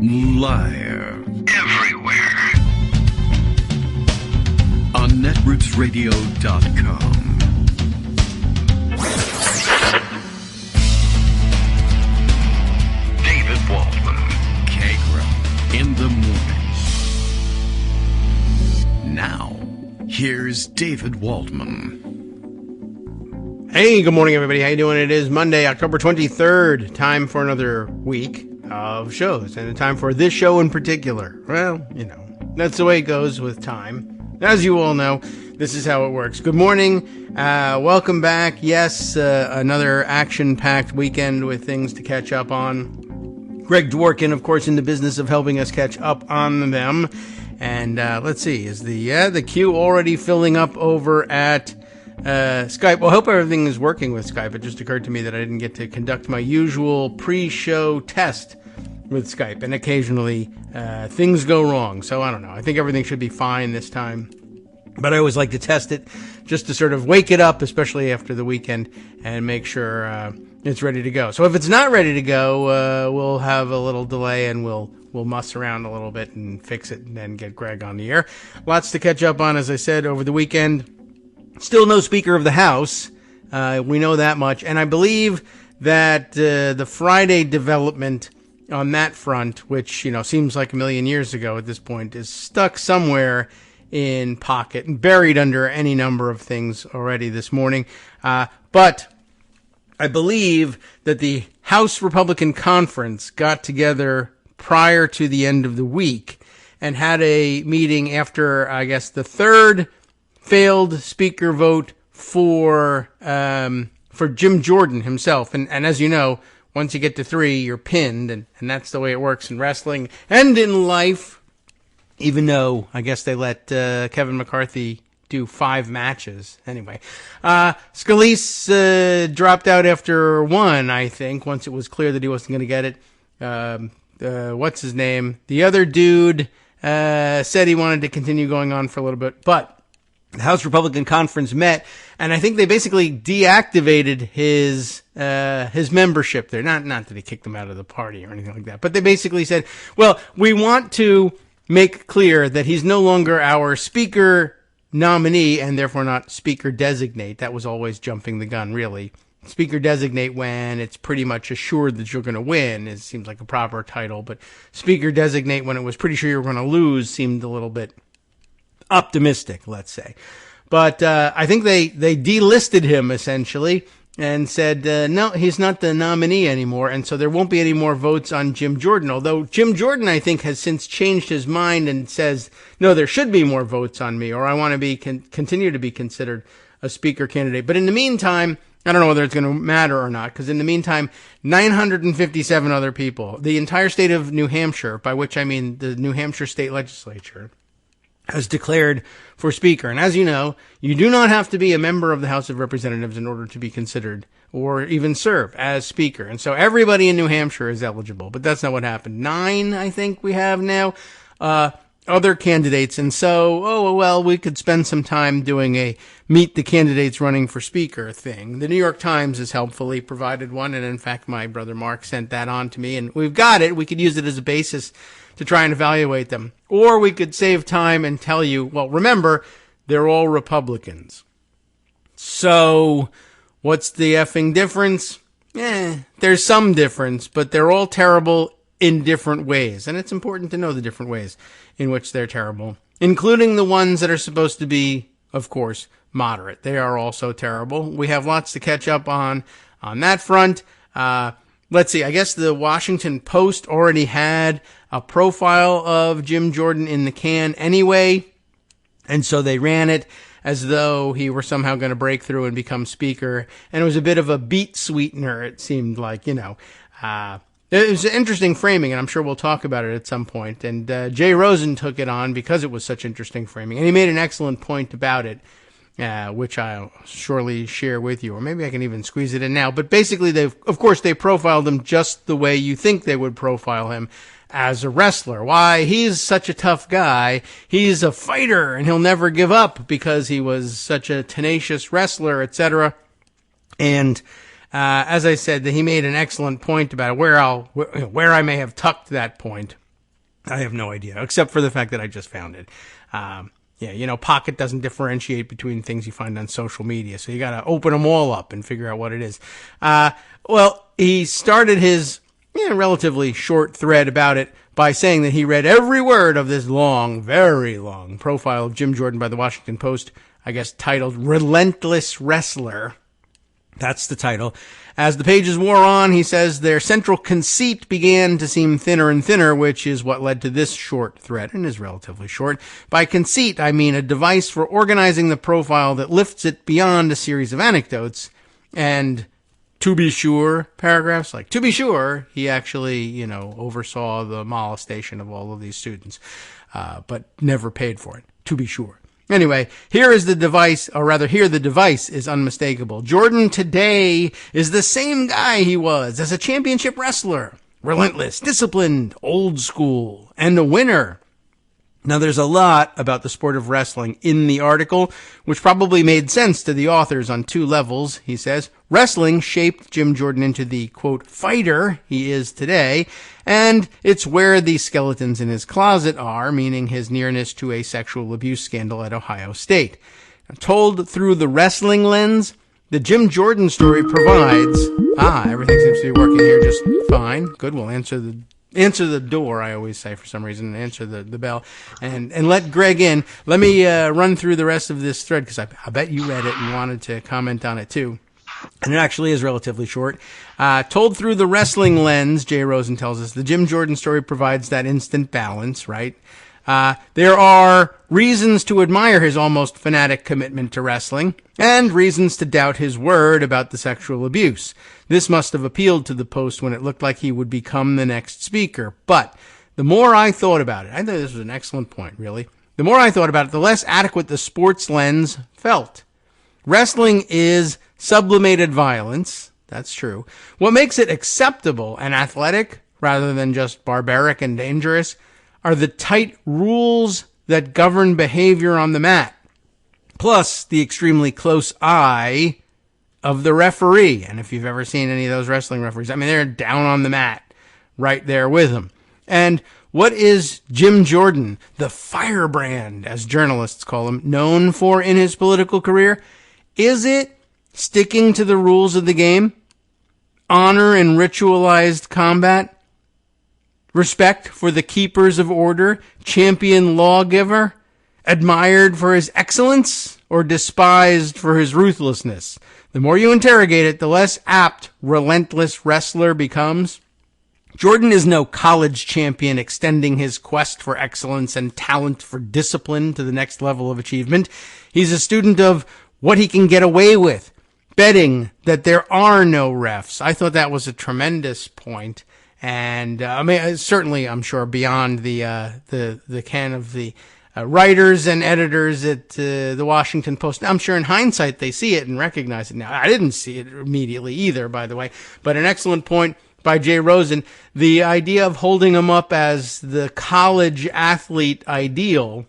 Live. Everywhere. On netrootsradio.com. David Waldman. Kagro. In the morning. Now, here's David Waldman. Hey, good morning, everybody. How you doing? It is Monday, October 23rd. Time for another week of shows, and a time for this show in particular. Well, you know, that's the way it goes with time. As you all know, this is how it works. Good morning. Welcome back. Yes, another action-packed weekend with things to catch up on. Greg Dworkin, of course, in the business of helping us catch up on them. And let's see, is the queue already filling up over at Skype? Well, I hope everything is working with Skype. It just occurred to me that I didn't get to conduct my usual pre-show test with Skype, and occasionally things go wrong. So I don't know. I think everything should be fine this time. But I always like to test it just to sort of wake it up, especially after the weekend, and make sure it's ready to go. So if it's not ready to go, we'll have a little delay and we'll muss around a little bit and fix it and then get Greg on the air. Lots to catch up on, as I said, over the weekend. Still no Speaker of the House. We know that much. And I believe that the Friday development on that front, which, you know, seems like a million years ago at this point, is stuck somewhere in pocket and buried under any number of things already this morning. But I believe that the House Republican Conference got together prior to the end of the week and had a meeting after, I guess, the third failed speaker vote for Jim Jordan himself. And as you know, once you get to 3, you're pinned, and that's the way it works in wrestling and in life, even though I guess they let Kevin McCarthy do 5 matches. Anyway, Scalise dropped out after 1, I think, once it was clear that he wasn't going to get it. What's his name? The other dude said he wanted to continue going on for a little bit, but the House Republican Conference met, and I think they basically deactivated his membership there. Not that he kicked him out of the party or anything like that, but they basically said, well, we want to make clear that he's no longer our speaker nominee and therefore not speaker designate. That was always jumping the gun, really. Speaker designate when it's pretty much assured that you're going to win. It seems like a proper title, but speaker designate when it was pretty sure you were going to lose seemed a little bit optimistic, let's say. But I think they delisted him, essentially, and said, no, he's not the nominee anymore, and so there won't be any more votes on Jim Jordan, although Jim Jordan, I think, has since changed his mind and says, no, there should be more votes on me, or I want to be continue to be considered a speaker candidate. But in the meantime, I don't know whether it's going to matter or not, because in the meantime, 957 other people, the entire state of New Hampshire, by which I mean the New Hampshire state legislature, has declared for speaker. And as you know, you do not have to be a member of the House of Representatives in order to be considered or even serve as speaker. And so everybody in New Hampshire is eligible, but that's not what happened. 9, I think we have now, other candidates. And so, we could spend some time doing a meet the candidates running for speaker thing. The New York Times has helpfully provided one. And in fact, my brother Mark sent that on to me, and we've got it. We could use it as a basis to try and evaluate them. Or we could save time and tell you, well, remember, they're all Republicans. So, what's the effing difference? There's some difference, but they're all terrible in different ways. And it's important to know the different ways in which they're terrible, including the ones that are supposed to be, of course, moderate. They are also terrible. We have lots to catch up on that front. Let's see, I guess the Washington Post already had a profile of Jim Jordan in the can anyway, and so they ran it as though he were somehow going to break through and become speaker, and it was a bit of a beat sweetener, it seemed like, you know. It was an interesting framing, and I'm sure we'll talk about it at some point, and Jay Rosen took it on because it was such interesting framing, and he made an excellent point about it, which I'll surely share with you, or maybe I can even squeeze it in now. But basically, they profiled him just the way you think they would profile him as a wrestler. Why, he's such a tough guy. He's a fighter, and he'll never give up because he was such a tenacious wrestler, etc. And as I said, that he made an excellent point about it, where I may have tucked that point. I have no idea, except for the fact that I just found it. Yeah, Pocket doesn't differentiate between things you find on social media, so you got to open them all up and figure out what it is. Well, he started his relatively short thread about it by saying that he read every word of this long, very long profile of Jim Jordan by the Washington Post, I guess titled Relentless Wrestler. That's the title. As the pages wore on, he says their central conceit began to seem thinner and thinner, which is what led to this short thread, and is relatively short. By conceit, I mean a device for organizing the profile that lifts it beyond a series of anecdotes. And to be sure, paragraphs like, to be sure, he actually, oversaw the molestation of all of these students, but never paid for it, to be sure. Anyway, here the device is unmistakable. Jordan today is the same guy he was as a championship wrestler. Relentless, disciplined, old school, and a winner. Now, there's a lot about the sport of wrestling in the article, which probably made sense to the authors on two levels. He says, wrestling shaped Jim Jordan into the, quote, fighter he is today, and it's where the skeletons in his closet are, meaning his nearness to a sexual abuse scandal at Ohio State. Now, told through the wrestling lens, the Jim Jordan story provides... everything seems to be working here just fine. Good, we'll answer the door, I always say for some reason, answer the bell, and let Greg in. Let me run through the rest of this thread, because I bet you read it and wanted to comment on it too. And it actually is relatively short. Told through the wrestling lens, Jay Rosen tells us, the Jim Jordan story provides that instant balance, right? There are reasons to admire his almost fanatic commitment to wrestling, and reasons to doubt his word about the sexual abuse. This must have appealed to the Post when it looked like he would become the next speaker. But the more I thought about it, I thought this was an excellent point, really. The more I thought about it, the less adequate the sports lens felt. Wrestling is sublimated violence. That's true. What makes it acceptable and athletic, rather than just barbaric and dangerous, are the tight rules that govern behavior on the mat, plus the extremely close eye of the referee. And if you've ever seen any of those wrestling referees, they're down on the mat right there with them. And what is Jim Jordan, the firebrand, as journalists call him, known for in his political career? Is it sticking to the rules of the game? Honor and ritualized combat? Respect for the keepers of order? Champion lawgiver? Admired for his excellence? Or despised for his ruthlessness? The more you interrogate it, the less apt relentless wrestler becomes. Jordan is no college champion extending his quest for excellence and talent for discipline to the next level of achievement. He's a student of what he can get away with, betting that there are no refs. I thought that was a tremendous point. And, certainly, I'm sure, beyond the can of the writers and editors at the Washington Post. I'm sure in hindsight they see it and recognize it now. I didn't see it immediately either, by the way. But an excellent point by Jay Rosen. The idea of holding him up as the college athlete ideal,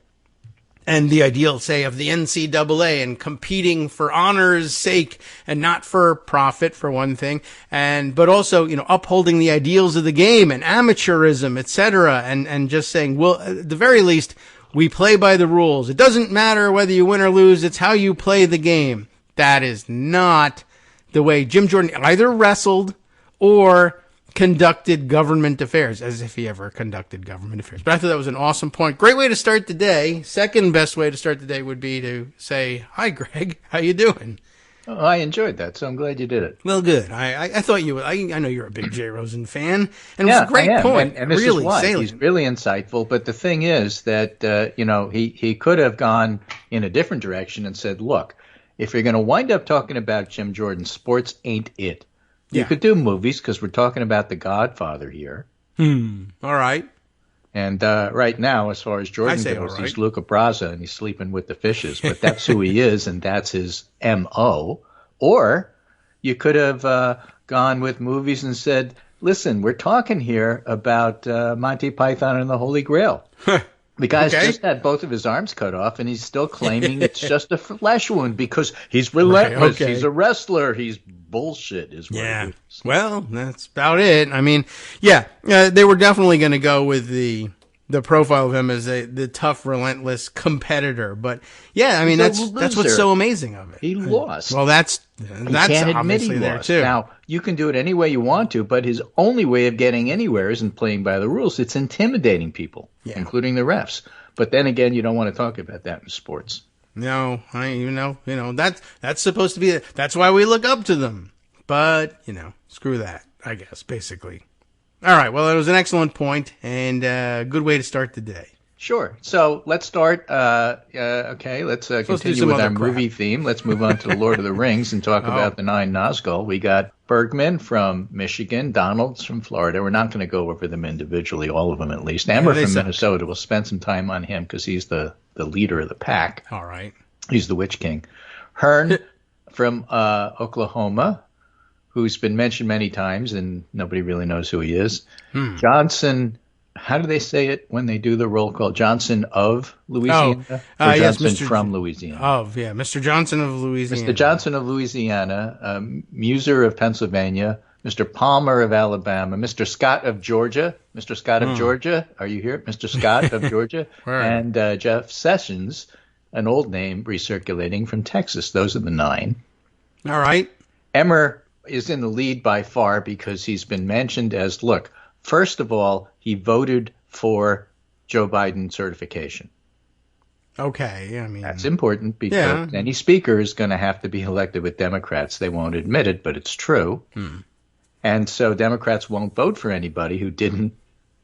and the ideal, say, of the NCAA, and competing for honor's sake and not for profit, for one thing, but also, upholding the ideals of the game and amateurism, etc., and just saying, well, at the very least, we play by the rules. It doesn't matter whether you win or lose, it's how you play the game. That is not the way Jim Jordan either wrestled or conducted government affairs, as if he ever conducted government affairs. But I thought that was an awesome point. Great way to start the day. Second best way to start the day would be to say, hi, Greg, how you doing? Oh, I enjoyed that, so I'm glad you did it. Well, good. I thought you would. I know you're a big Jay Rosen fan, and it was a great point. And this really is why. salient. He's really insightful, but the thing is that, he could have gone in a different direction and said, look, if you're going to wind up talking about Jim Jordan, sports ain't it. You could do movies, because we're talking about The Godfather here. All right. And right now, as far as Jordan goes, he's Luca Brasi, and he's sleeping with the fishes. But that's who he is, and that's his M.O. Or you could have gone with movies and said, listen, we're talking here about Monty Python and the Holy Grail. The guy's just had both of his arms cut off, and he's still claiming it's just a flesh wound because he's relentless. Right, he's a wrestler. He's bullshit is what it is. Well, that's about it. I mean, they were definitely going to go with the the profile of him as the tough, relentless competitor. But yeah, I mean that's what's so amazing of it. He lost. Well, that's can't admit he there lost. too. Now you can do it any way you want to, but his only way of getting anywhere isn't playing by the rules. It's intimidating people, including the refs. But then again, you don't want to talk about that in sports. No, that's supposed to be that's why we look up to them. But screw that, I guess, basically. All right. Well, it was an excellent point and a good way to start the day. Sure. So let's start. Okay, let's continue with our movie theme. Let's move on to The Lord of the Rings and talk about the Nine Nazgul. We got Bergman from Michigan, Donald's from Florida. We're not going to go over them individually, all of them at least. Emmer from Minnesota. We'll spend some time on him because he's the leader of the pack. All right. He's the Witch King. Hearn from Oklahoma, who's been mentioned many times, and nobody really knows who he is. Johnson, how do they say it when they do the roll call? Johnson of Louisiana? Or Johnson yes, from Louisiana? Mr. Johnson of Louisiana. Mr. Johnson of Louisiana, Muser of Pennsylvania, Mr. Palmer of Alabama, Mr. Scott of Georgia. Mr. Scott of Georgia, are you here? Mr. Scott of Georgia. And Jeff Sessions, an old name recirculating from Texas. Those are the 9. All right. Emmer is in the lead by far because he's been mentioned as, look, first of all, he voted for Joe Biden certification. Okay, I mean... That's important because any speaker is going to have to be elected with Democrats. They won't admit it, but it's true. And so Democrats won't vote for anybody who didn't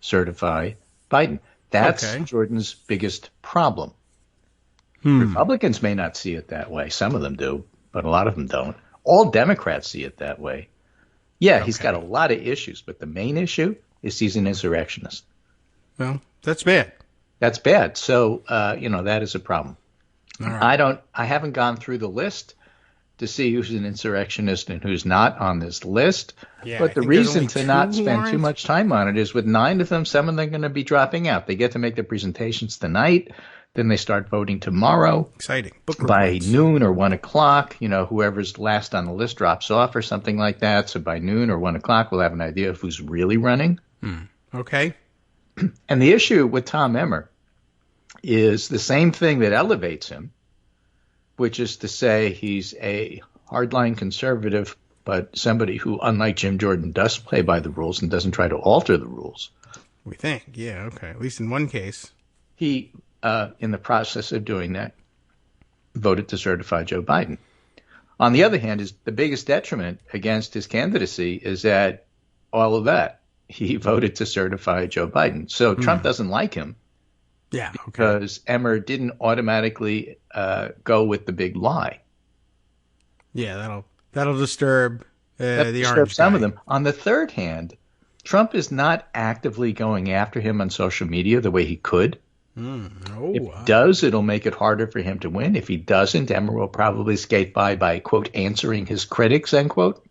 certify Biden. That's Jordan's biggest problem. Republicans may not see it that way. Some of them do, but a lot of them don't. All Democrats see it that way. Yeah, he's got a lot of issues, but the main issue is he's an insurrectionist. Well, that's bad. That's bad. So, that is a problem. All right. I haven't gone through the list to see who's an insurrectionist and who's not on this list. Yeah, but the reason to not spend too much time on it is with 9 of them, some of them are going to be dropping out. They get to make their presentations tonight. Then they start voting tomorrow. Exciting. By noon or 1 o'clock, whoever's last on the list drops off or something like that. So by noon or 1 o'clock, we'll have an idea of who's really running. Okay. And the issue with Tom Emmer is the same thing that elevates him, which is to say he's a hardline conservative, but somebody who, unlike Jim Jordan, does play by the rules and doesn't try to alter the rules. We think. Yeah, okay. At least in one case. He... in the process of doing that, voted to certify Joe Biden. On the other hand, the biggest detriment against his candidacy is that all of that, he voted to certify Joe Biden. So Trump doesn't like him. Yeah, okay. Because Emmer didn't automatically go with the big lie. Yeah, that'll disturb the orange some of them. On the third hand, Trump is not actively going after him on social media the way he could. If he does, it'll make it harder for him to win. If he doesn't, Emmer will probably skate by, quote, answering his critics, end quote.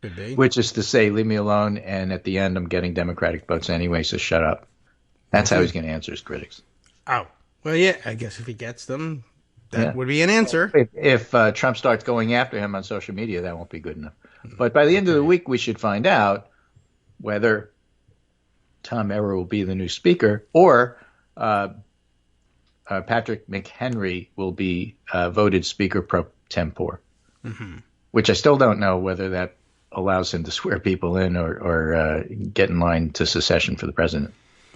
Could be. Which is to say, leave me alone, and at the end, I'm getting Democratic votes anyway, so shut up. That's how he's going to answer his critics. Oh. Well, yeah, I guess if he gets them, that would be an answer. If Trump starts going after him on social media, that won't be good enough. But by the end of the week, we should find out whether Tom Emmer will be the new speaker or... Patrick McHenry will be voted Speaker pro tempore, which I still don't know whether that allows him to swear people in or get in line to secession for the president.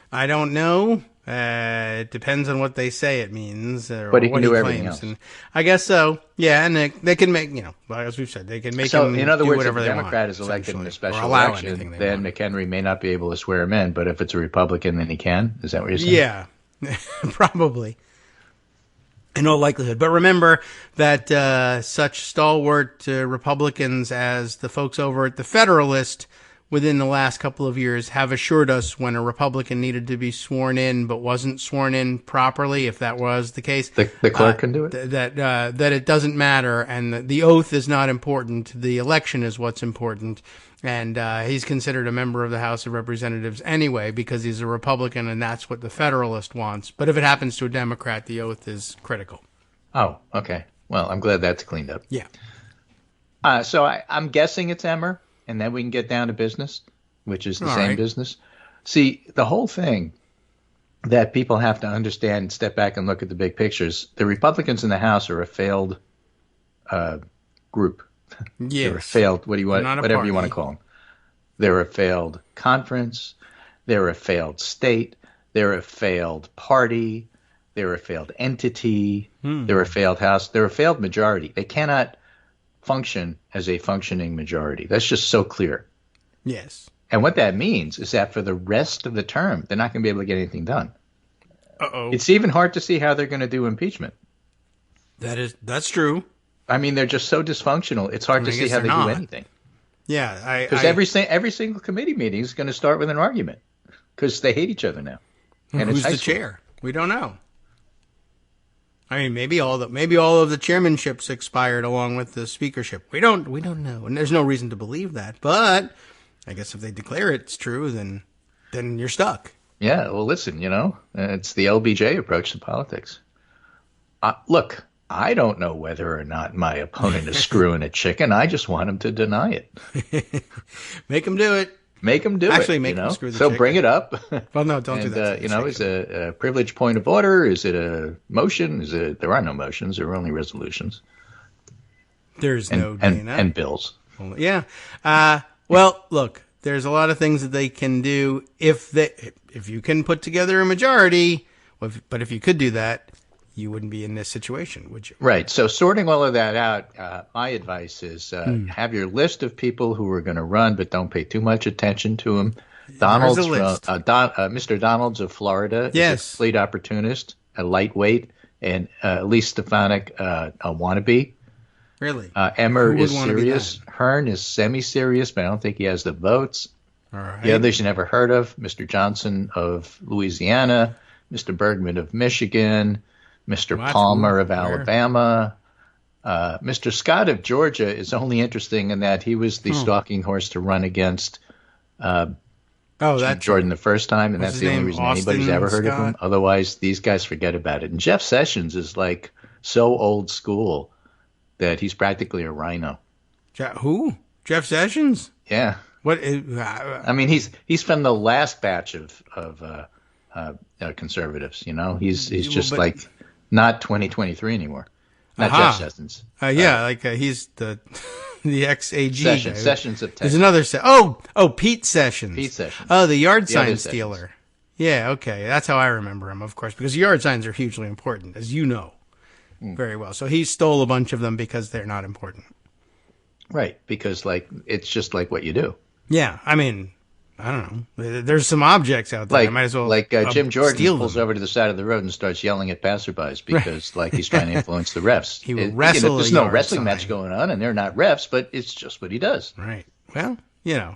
I don't know. It depends on what they say it means or but he what can do he everything claims. else. And I guess so. Yeah, and they can make, as we've said, they can make him in other do words, whatever if a they Democrat want, is elected in a special election, election, then McHenry may not be able to swear him in, but if it's a Republican, then he can? Is that what you're saying? Yeah. Probably. In all likelihood. But remember that such stalwart Republicans as the folks over at the Federalist within the last couple of years have assured us when a Republican needed to be sworn in but wasn't sworn in properly, if that was the case. The clerk can do it? That it doesn't matter and the oath is not important. The election is what's important. And he's considered a member of the House of Representatives anyway because he's a Republican and that's what the Federalist wants. But if it happens to a Democrat, the oath is critical. Oh, okay. Well, I'm glad that's cleaned up. Yeah. So I'm guessing it's Emmer, and then we can get down to business, which is the same business. See, the whole thing that people have to understand, step back and look at the big pictures. The Republicans in the House are a failed group. Yes. They're a failed, whatever you want to call them. They're a failed conference. They're a failed state. They're a failed party. They're a failed entity. They're a failed House. They're a failed majority. They cannot function as a functioning majority. That's just so clear. Yes. And what that means is that for the rest of the term, they're not going to be able to get anything done. Uh-oh. It's even hard to see how they're going to do impeachment. That's true. I mean, they're just so dysfunctional. It's hard to see how they do anything. Yeah, because every single committee meeting is going to start with an argument because they hate each other now. And who's the chair? We don't know. I mean, maybe all of the chairmanships expired along with the speakership. We don't know, and there's no reason to believe that. But I guess if they declare it's true, then you're stuck. Yeah. Well, listen, it's the LBJ approach to politics. Look, I don't know whether or not my opponent is screwing a chicken. I just want him to deny it. Make him do it. Make him do Actually, it. Make him screw the chicken. So bring it up. Well, no, don't do that. Is it a privileged point of order? Is it a motion? There are no motions. There are only resolutions. There's no DNA. And bills. Yeah. Well, look, there's a lot of things that they can do if you can put together a majority. But if you could do that, you wouldn't be in this situation, would you? Right. So sorting all of that out, my advice is have your list of people who are going to run, but don't pay too much attention to them. Mr. Donalds of Florida is a complete opportunist, a lightweight, and Elise Stefanik, a wannabe. Really? Emmer is serious. Hearn is semi-serious, but I don't think he has the votes. All right. The others you never heard of, Mr. Johnson of Louisiana, Mr. Bergman of Michigan, Mr. Palmer of Alabama. Mr. Scott of Georgia is only interesting in that he was the stalking horse to run against Jordan the first time, and that's the only reason anybody's ever heard of him. Otherwise, these guys forget about it. And Jeff Sessions is like so old school that he's practically a rhino. Who? Jeff Sessions? Yeah. What? I mean, he's from the last batch of conservatives. He's just not 2023 2023 anymore. Not Jeff Sessions. He's the ex-AG Sessions of Texas. There's another Pete Sessions. Pete Sessions. Oh, the yard sign stealer. Yeah, okay. That's how I remember him, of course, because yard signs are hugely important, as you know very well. So he stole a bunch of them because they're not important. Right, because it's just like what you do. Yeah, I mean, I don't know. There's some objects out there. I might as well Jim Jordan pulls them. over to the side of the road and starts yelling at passerbys because he's trying to influence the refs. He will wrestle. There's no wrestling match going on, and they're not refs, but it's just what he does. Right. Well,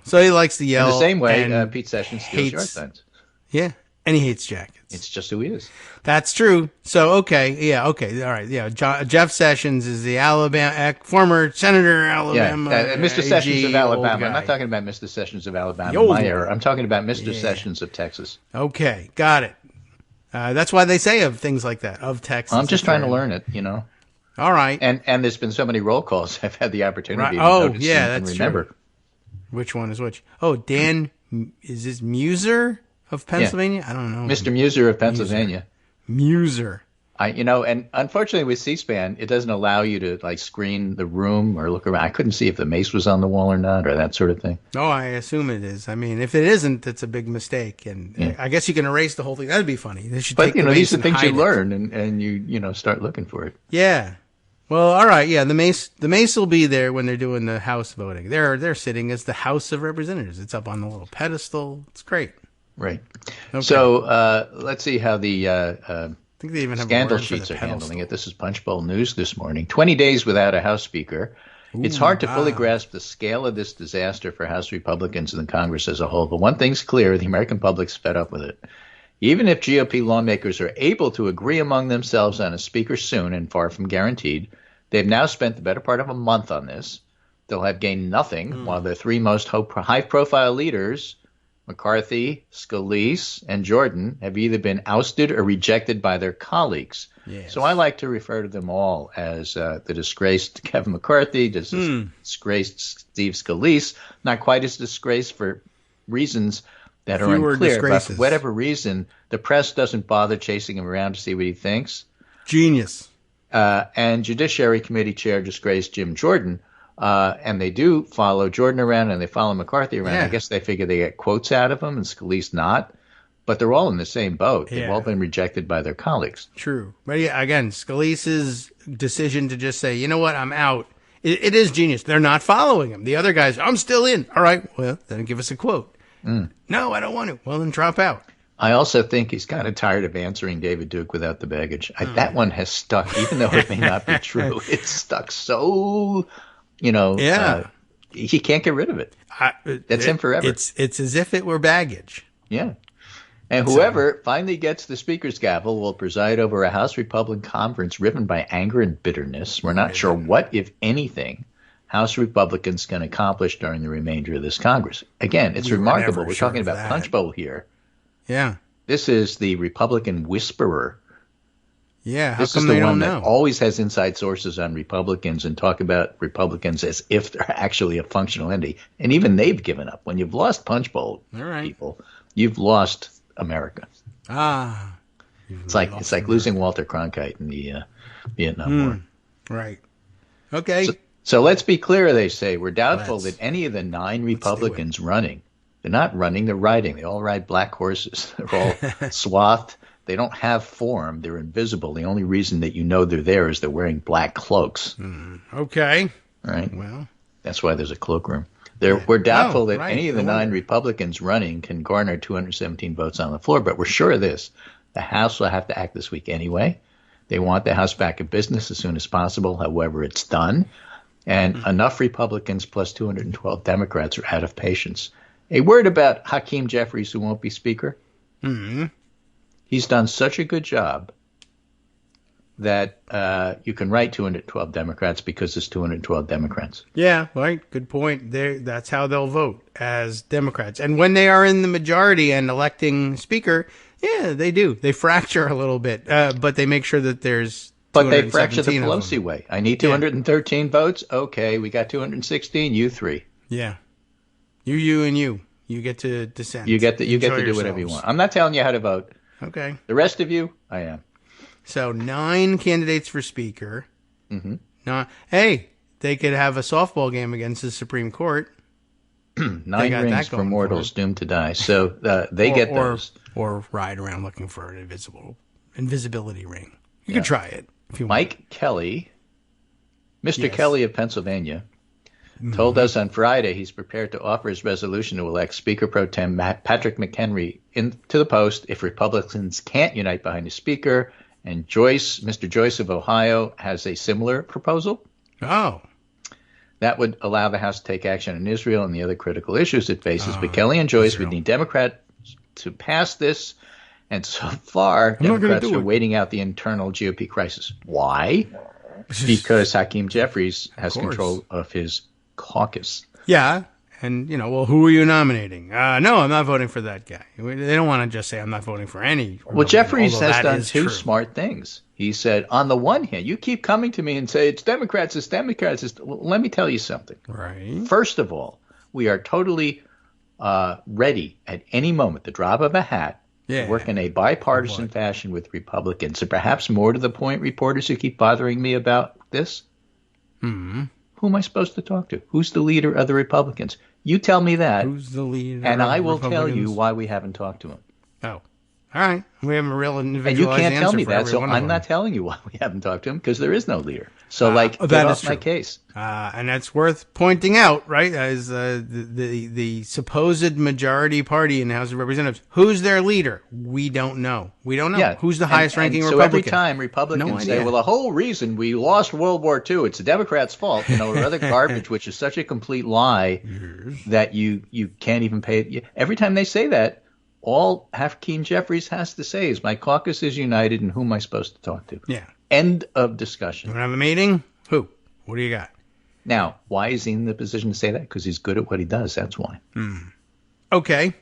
so he likes to yell. In the same way, Pete Sessions steals yard signs. Yeah, and he hates jackets. It's just who he is. That's true. So, okay, all right, yeah. Jeff Sessions is the former senator, Alabama. Yeah, Mr. Sessions of Alabama. I'm not talking about Mr. Sessions of Alabama in my era. I'm talking about Mr. Sessions of Texas. Okay, got it. That's why they say of things like that, of Texas. I'm just trying to learn it, All right. And there's been so many roll calls I've had the opportunity to notice and remember. True. Which one is which? Oh, Dan, is this Muser of Pennsylvania? Yeah. I don't know. Mr. Muser of Pennsylvania. Muser. And unfortunately with C-SPAN, it doesn't allow you to screen the room or look around. I couldn't see if the mace was on the wall or not or that sort of thing. Oh, I assume it is. I mean, if it isn't, it's a big mistake. And I guess you can erase the whole thing. That'd be funny. They should take the mace these are things you it. learn and you start looking for it. Yeah. Well, all right. Yeah, the mace will be there when they're doing the House voting. They're sitting as the House of Representatives. It's up on the little pedestal. It's great. Right. Okay. So let's see how the I think they even have scandal sheets are handling it. This is Punchbowl News this morning. 20 days without a House Speaker. It's hard to fully grasp the scale of this disaster for House Republicans and the Congress as a whole. But one thing's clear, the American public's fed up with it. Even if GOP lawmakers are able to agree among themselves on a speaker soon, and far from guaranteed, they've now spent the better part of a month on this. They'll have gained nothing, while their three most high-profile leaders, McCarthy, Scalise, and Jordan, have either been ousted or rejected by their colleagues. Yes. So I like to refer to them all as the disgraced Kevin McCarthy, disgraced Steve Scalise, not quite as disgraced for reasons that are unclear. But for whatever reason, the press doesn't bother chasing him around to see what he thinks. Genius. And Judiciary Committee Chair disgraced Jim Jordan. And they do follow Jordan around and they follow McCarthy around. Yeah. I guess they figure they get quotes out of him and Scalise not. But they're all in the same boat. They've all been rejected by their colleagues. True. But yeah, again, Scalise's decision to just say, you know what, I'm out. It is genius. They're not following him. The other guys, I'm still in. All right, well, then give us a quote. No, I don't want to. Well, then drop out. I also think he's kind of tired of answering David Duke without the baggage. That one has stuck, even though it may not be true. It's stuck so, he can't get rid of it. That's him forever. It's as if it were baggage. Yeah. And whoever finally gets the speaker's gavel will preside over a House Republican conference riven by anger and bitterness. We're not sure what, if anything, House Republicans can accomplish during the remainder of this Congress. Again, it's remarkable. We're talking about Punch Bowl here. Yeah. This is the Republican whisperer. Yeah, how this come is the they one don't that know? always has inside sources on Republicans and talk about Republicans as if they're actually a functional entity. And even they've given up. When you've lost Punch Bowl people, you've lost America. It's like losing Walter Cronkite in the Vietnam War. Right. Okay. So let's be clear, they say. We're doubtful that any of the 9 Republicans running, they're not running, they're riding. They all ride black horses. They're all swathed. They don't have form. They're invisible. The only reason that you know they're there is they're wearing black cloaks. Okay. Right? Well. That's why there's a cloakroom. We're doubtful that any of the 9 Republicans running can garner 217 votes on the floor, but we're sure of this. The House will have to act this week anyway. They want the House back in business as soon as possible, however it's done. And enough Republicans plus 212 Democrats are out of patience. A word about Hakeem Jeffries, who won't be Speaker. He's done such a good job that you can write 212 Democrats because there's 212 Democrats. Yeah, right. Good point. That's how they'll vote, as Democrats. And when they are in the majority and electing Speaker, yeah, they do. They fracture a little bit, but they make sure that there's. But they fracture the Pelosi way. I need 213 votes. Okay, we got 216. You 3. Yeah, you and you. You get to dissent. You get to do whatever you want. I'm not telling you how to vote. Okay. The rest of you, I am. So 9 candidates for Speaker. Now, hey, they could have a softball game against the Supreme Court. 9 rings for mortals doomed to die. So they get those. Or ride around looking for an invisibility ring. You could try it if you want. Mike Kelly, Mr. Kelly of Pennsylvania, told us on Friday he's prepared to offer his resolution to elect Speaker Pro Tem Patrick McHenry to the post if Republicans can't unite behind the Speaker. And Mr. Joyce of Ohio, has a similar proposal. Oh. That would allow the House to take action on Israel and the other critical issues it faces. But Kelly and Joyce would need Democrats to pass this. And so far, Democrats are waiting out the internal GOP crisis. Why? Because Hakeem Jeffries has control of his caucus. Yeah. And, well, who are you nominating? No, I'm not voting for that guy. They don't want to just say I'm not voting for any. Well, Jeffries has done 2 smart things. He said, on the one hand, you keep coming to me and say, it's Democrats, it's Democrats. Well, let me tell you something. Right. First of all, we are totally ready at any moment, the drop of a hat, to work in a bipartisan fashion with Republicans. And perhaps more to the point, reporters who keep bothering me about this. Who am I supposed to talk to? Who's the leader of the Republicans? You tell me that. Who's the leader? And I will tell you why we haven't talked to him. Oh, all right. We have a real individualized answer. And you can't tell me that, so I'm them. not telling you why we haven't talked to him because there is no leader. So, get off my case. And that's worth pointing out, right? As the supposed majority party in the House of Representatives, who's their leader? We don't know. We don't know. Who's the highest-ranking Republican? So every time Republicans say, well, the whole reason we lost World War II, it's the Democrats' fault, or other garbage, which is such a complete lie that you can't even pay it. Every time they say that, all Hakeem Jeffries has to say is, my caucus is united, and who am I supposed to talk to? Yeah. End of discussion. You want to have a meeting? Who? What do you got? Now, why is he in the position to say that? Because he's good at what he does. That's why. Okay.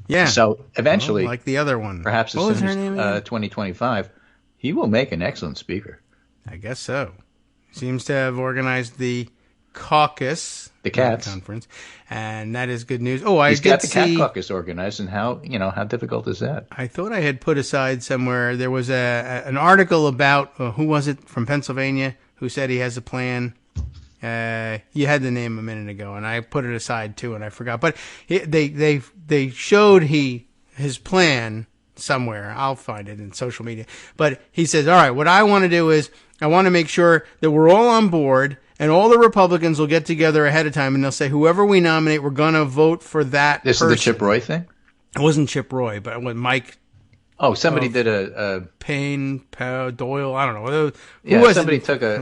Yeah. So eventually, like the other one, perhaps as soon as 2025, he will make an excellent speaker. I guess so. Seems to have organized the caucus. The cats. Conference. And that is good news. He's got the cat caucus organized, and how difficult is that? I thought I had put aside somewhere, there was an article about, who was it, from Pennsylvania, who said he has a plan. You had the name a minute ago, and I put it aside too, and I forgot. But they showed his plan somewhere. I'll find it in social media. But he says, all right, what I want to do is I want to make sure that we're all on board, and all the Republicans will get together ahead of time, and they'll say, whoever we nominate, we're going to vote for that This person. is the Chip Roy thing? It wasn't Chip Roy, but it was Mike. Oh, somebody did a Payne, Doyle, I don't know. Somebody took a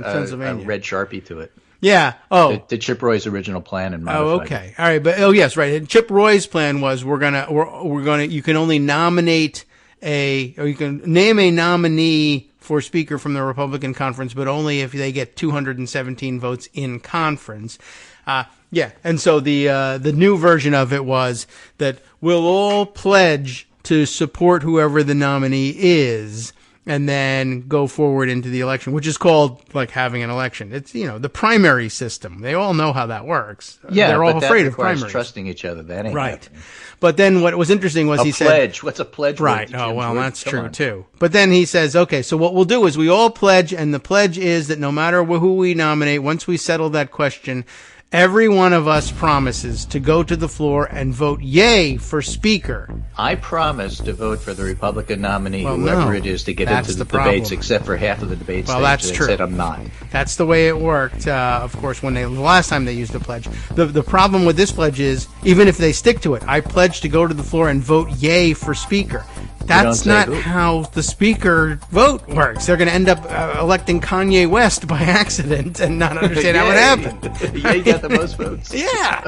red Sharpie to it. Yeah. Oh, the Chip Roy's original plan and modified. Oh, okay. All right. But yes, right. And Chip Roy's plan was we're gonna you can only nominate you can name a nominee for Speaker from the Republican conference, but only if they get 217 votes in conference. Yeah. And so the new version of it was that we'll all pledge to support whoever the nominee is, and then go forward into the election, which is called like having an election. It's, the primary system. They all know how that works. Yeah, they're all afraid of primaries. Trusting each other. That ain't right. happening. But then what was interesting was he said, pledge. What's a pledge? Right. Oh, well, that's true too. But then he says, okay, so what we'll do is we all pledge, and the pledge is that no matter who we nominate, once we settle that question, every one of us promises to go to the floor and vote yay for Speaker. I promise to vote for the Republican nominee, whoever it is, to get into the debates, except for half of the debates. Well, that's true. They said I'm not. That's the way it worked, of course, the last time they used the pledge. The problem with this pledge is, even if they stick to it, I pledge to go to the floor and vote yay for Speaker. That's not how the Speaker vote works. They're going to end up electing Kanye West by accident and not understand how it happened. Yeah, you got the most votes. Yeah.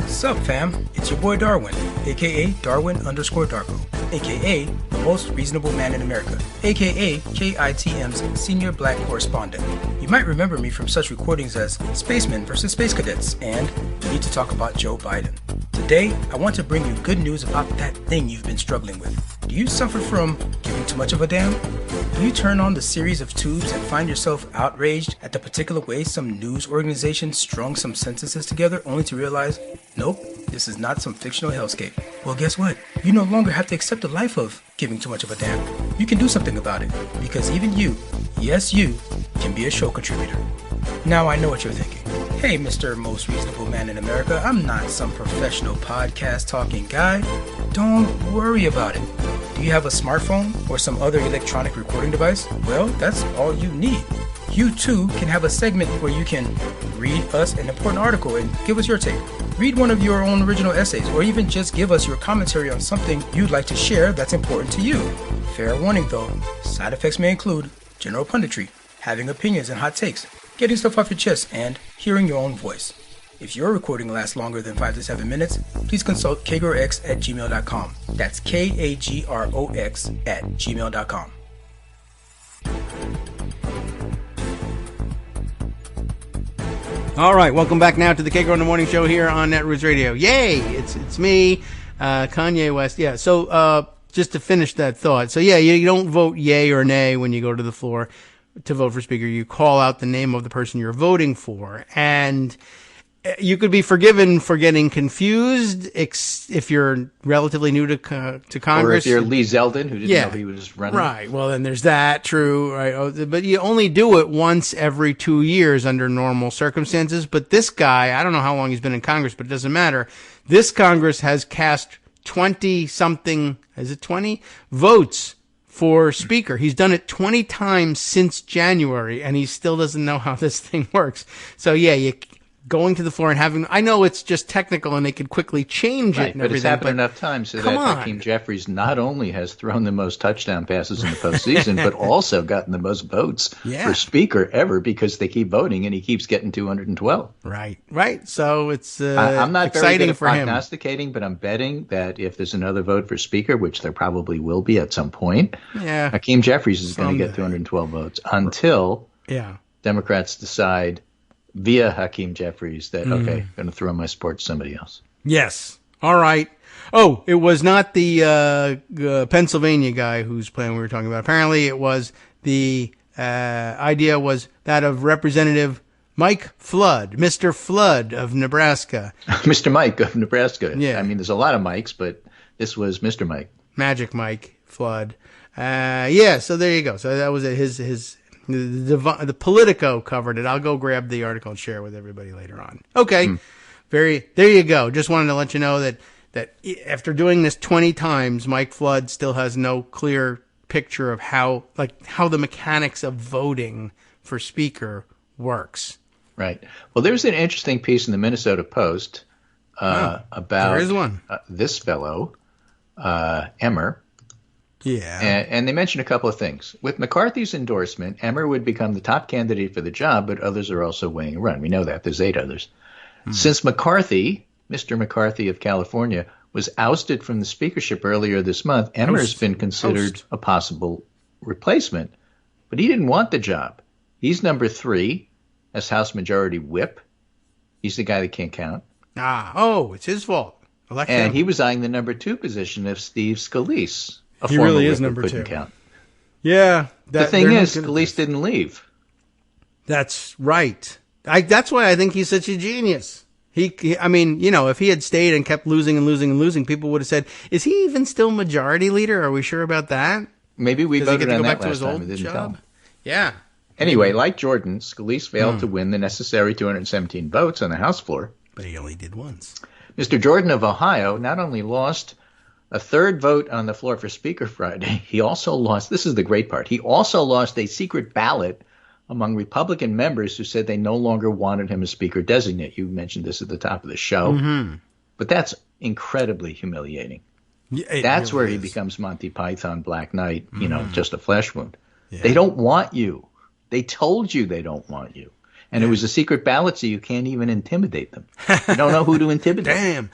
Sup, fam? It's your boy Darwin, aka Darwin_Darko, aka the most reasonable man in America, aka KITM's senior black correspondent. You might remember me from such recordings as Spacemen vs. Space Cadets and We Need to Talk About Joe Biden. Today, I want to bring you good news about that thing you've been struggling with. Do you suffer from giving too much of a damn? Do you turn on the series of tubes and find yourself outraged at the particular way some news organization strung some sentences together only to realize, nope, this is not some fictional hellscape? Well, guess what? You no longer have to accept the life of giving too much of a damn. You can do something about it, because even you, yes you, can be a show contributor. Now I know what you're thinking. Hey, Mr. Most Reasonable Man in America, I'm not some professional podcast talking guy. Don't worry about it. Do you have a smartphone or some other electronic recording device? Well, that's all you need. You too can have a segment where you can read us an important article and give us your take. Read one of your own original essays, or even just give us your commentary on something you'd like to share that's important to you. Fair warning though, side effects may include general punditry, having opinions and hot takes, getting stuff off your chest, and hearing your own voice. If your recording lasts longer than 5 to 7 minutes, please consult kagrox@gmail.com. That's KAGROX@gmail.com. All right, welcome back now to the Kagro in the Morning Show here on Netroots Radio. Yay! It's me, Kanye West. Yeah, so just to finish that thought. So yeah, you don't vote yay or nay when you go to the floor to vote for Speaker. You call out the name of the person you're voting for, and you could be forgiven for getting confused if you're relatively new to Congress. Or if you're Lee Zeldin, who didn't know he was running. Right. Well, then there's that. True. Right. But you only do it once every 2 years under normal circumstances. But this guy, I don't know how long he's been in Congress, but it doesn't matter. This Congress has cast 20-something, is it 20? Votes for Speaker. He's done it 20 times since January, and he still doesn't know how this thing works. So, yeah, going to the floor and having, I know it's just technical and they could quickly change it and everything. But it's happened enough times so that Hakeem Jeffries not only has thrown the most touchdown passes in the postseason, but also gotten the most votes for Speaker ever, because they keep voting and he keeps getting 212. Right. So it's I'm not exciting very good at him. Prognosticating, but I'm betting that if there's another vote for Speaker, which there probably will be at some point, Hakeem Jeffries is going to get 212 votes until Democrats decide via Hakeem Jeffries that, okay, I'm going to throw my support to somebody else. Yes. All right. Oh, it was not the Pennsylvania guy whose plan we were talking about. Apparently it was the idea was that of Representative Mike Flood, Mr. Flood of Nebraska. Mr. Mike of Nebraska. Yeah. I mean, there's a lot of Mikes, but this was Mr. Mike. Magic Mike Flood. Yeah, so there you go. So that was it. The Politico covered it. I'll go grab the article and share it with everybody later on. Okay. There you go. Just wanted to let you know that after doing this 20 times, Mike Flood still has no clear picture of how the mechanics of voting for speaker works. Right. Well, there's an interesting piece in the Minnesota Post about there is one. This fellow, Emmer. Yeah. And they mention a couple of things. With McCarthy's endorsement, Emmer would become the top candidate for the job, but others are also weighing a run. We know that. There's 8 others. Since McCarthy, Mr. McCarthy of California, was ousted from the speakership earlier this month, Emmer has been considered a possible replacement, but he didn't want the job. He's number 3 as House Majority Whip. He's the guy that can't count. It's his fault. Elect him. And he was eyeing the number 2 position of Steve Scalise. He really is number 2. Count. Yeah. The thing is, Scalise didn't leave. That's right. That's why I think he's such a genius. I mean, if he had stayed and kept losing and losing and losing, people would have said, is he even still majority leader? Are we sure about that? Maybe we voted on that to his last time. old It didn't job? tell him. Yeah. Anyway, like Jordan, Scalise failed to win the necessary 217 votes on the House floor. But he only did once. Mr. Jordan of Ohio not only lost a 3rd vote on the floor for Speaker Friday, he also lost, this is the great part, he also lost a secret ballot among Republican members who said they no longer wanted him as Speaker designate. You mentioned this at the top of the show. Mm-hmm. But that's incredibly humiliating. Yeah, that's really where he becomes Monty Python Black Knight, just a flesh wound. Yeah. They don't want you. They told you they don't want you. And it was a secret ballot, so you can't even intimidate them. You don't know who to intimidate. Damn.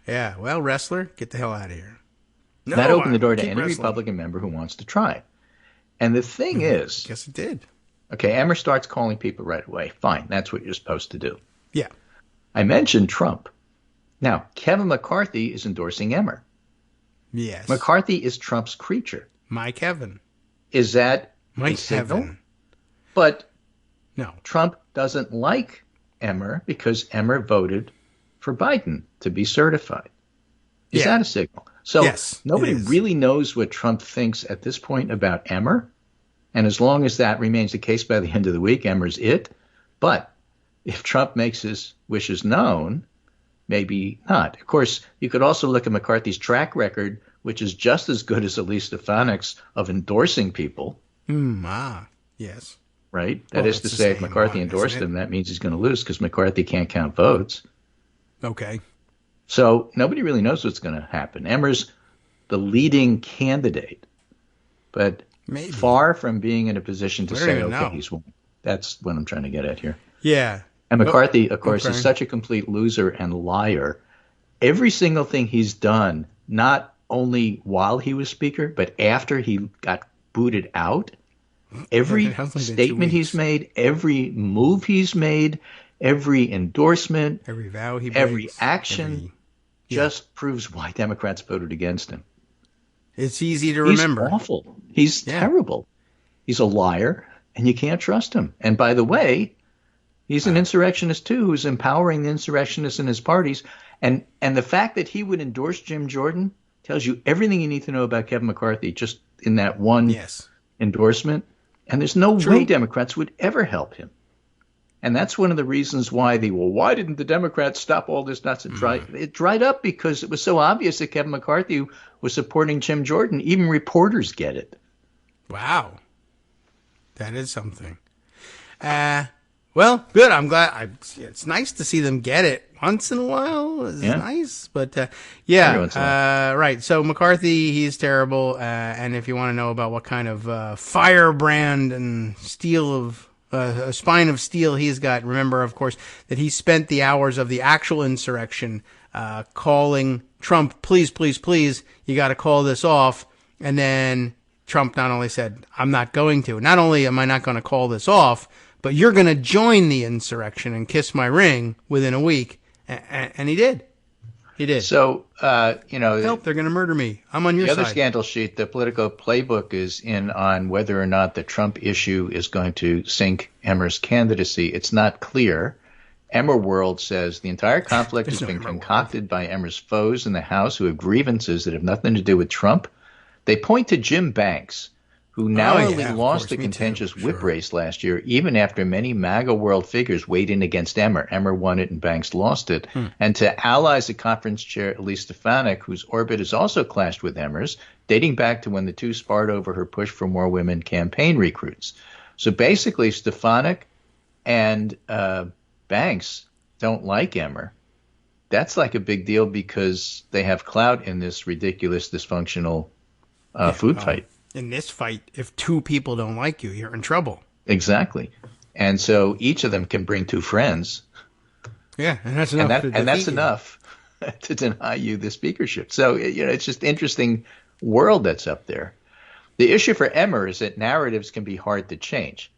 Yeah, well, wrestler, get the hell out of here. No, that opened the door to any Republican member who wants to try. And the thing is... Yes, it did. Okay, Emmer starts calling people right away. Fine, that's what you're supposed to do. Yeah. I mentioned Trump. Now, Kevin McCarthy is endorsing Emmer. Yes. McCarthy is Trump's creature. My Kevin. Is that my Kevin? But no. Trump doesn't like Emmer because Emmer voted for Biden to be certified. Is that a signal? So nobody really knows what Trump thinks at this point about Emmer. And as long as that remains the case by the end of the week, Emmer's it. But if Trump makes his wishes known, maybe not. Of course, you could also look at McCarthy's track record, which is just as good as Elise Stefanik's of endorsing people. Yes. Right? That is to say, if McCarthy endorsed him, that means he's going to lose because McCarthy can't count votes. Okay. So nobody really knows what's going to happen. Emmer's the leading candidate, but far from being in a position to say, okay, he's won. That's what I'm trying to get at here. Yeah. And McCarthy, of course, is such a complete loser and liar. Every single thing he's done, not only while he was Speaker, but after he got booted out, every statement he's made, every move he's made, every endorsement, every vow he breaks, every action just proves why Democrats voted against him. It's easy to remember. He's awful. He's terrible. He's a liar, and you can't trust him. And by the way, he's an insurrectionist, too, who's empowering the insurrectionists in his parties. And the fact that he would endorse Jim Jordan tells you everything you need to know about Kevin McCarthy just in that one endorsement. And there's no way Democrats would ever help him. And that's one of the reasons why why didn't the Democrats stop all this nonsense? It dried up because it was so obvious that Kevin McCarthy was supporting Jim Jordan. Even reporters get it. Wow. That is something. Well, good. I'm glad. It's nice to see them get it once in a while. It's nice. But, right. So McCarthy, he's terrible. And if you want to know about what kind of firebrand and a spine of steel he's got, remember, of course, that he spent the hours of the actual insurrection calling Trump, please, please, please, you got to call this off. And then Trump not only said, I'm not going to. Not only am I not going to call this off, but you're going to join the insurrection and kiss my ring within a week. And he did. He did. So, help, they're going to murder me. I'm on your side. The other scandal sheet, the Politico playbook, is in on whether or not the Trump issue is going to sink Emmer's candidacy. It's not clear. Emmer World says the entire conflict has been concocted by Emmer's foes in the House who have grievances that have nothing to do with Trump. They point to Jim Banks, who narrowly lost the contentious whip race last year, even after many MAGA World figures weighed in against Emmer. Emmer won it and Banks lost it. And to allies of conference chair Elise Stefanik, whose orbit has also clashed with Emmer's, dating back to when the two sparred over her push for more women campaign recruits. So basically, Stefanik and Banks don't like Emmer. That's like a big deal because they have clout in this ridiculous, dysfunctional food fight. In this fight, if two people don't like you, you're in trouble. Exactly. And so each of them can bring two friends. Yeah, and that's enough. And that's enough to deny you the speakership. So, it's just interesting world that's up there. The issue for Emmer is that narratives can be hard to change.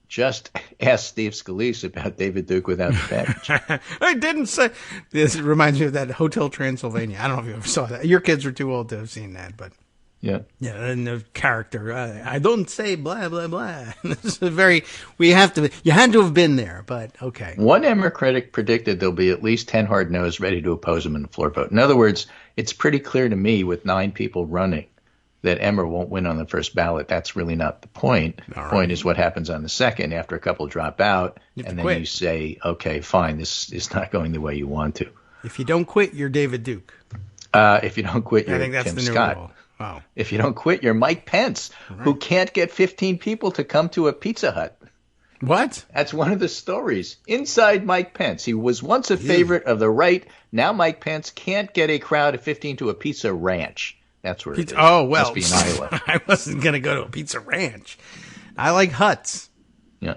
Just ask Steve Scalise about David Duke without the package. I didn't say. This reminds me of that Hotel Transylvania. I don't know if you ever saw that. Your kids were too old to have seen that, but yeah, and the character. I don't say blah blah blah. This is you had to have been there, but okay. One Emmer critic predicted there'll be at least 10 hard no's ready to oppose him in the floor vote. In other words, it's pretty clear to me with 9 people running that Emmer won't win on the first ballot. That's really not the point. The point is what happens on the second after a couple drop out, and then you say, okay, fine, this is not going the way you want to. If you don't quit, you're David Duke. If you don't quit, you're I think that's Tim the new Scott. rule. Wow. If you don't quit, you're Mike Pence, who can't get 15 people to come to a Pizza Hut. What? That's one of the stories. Inside Mike Pence. He was once a favorite of the right. Now Mike Pence can't get a crowd of 15 to a Pizza Ranch. That's where it is. Oh, well, must be in Iowa. I wasn't going to go to a Pizza Ranch. I like Huts. Yeah.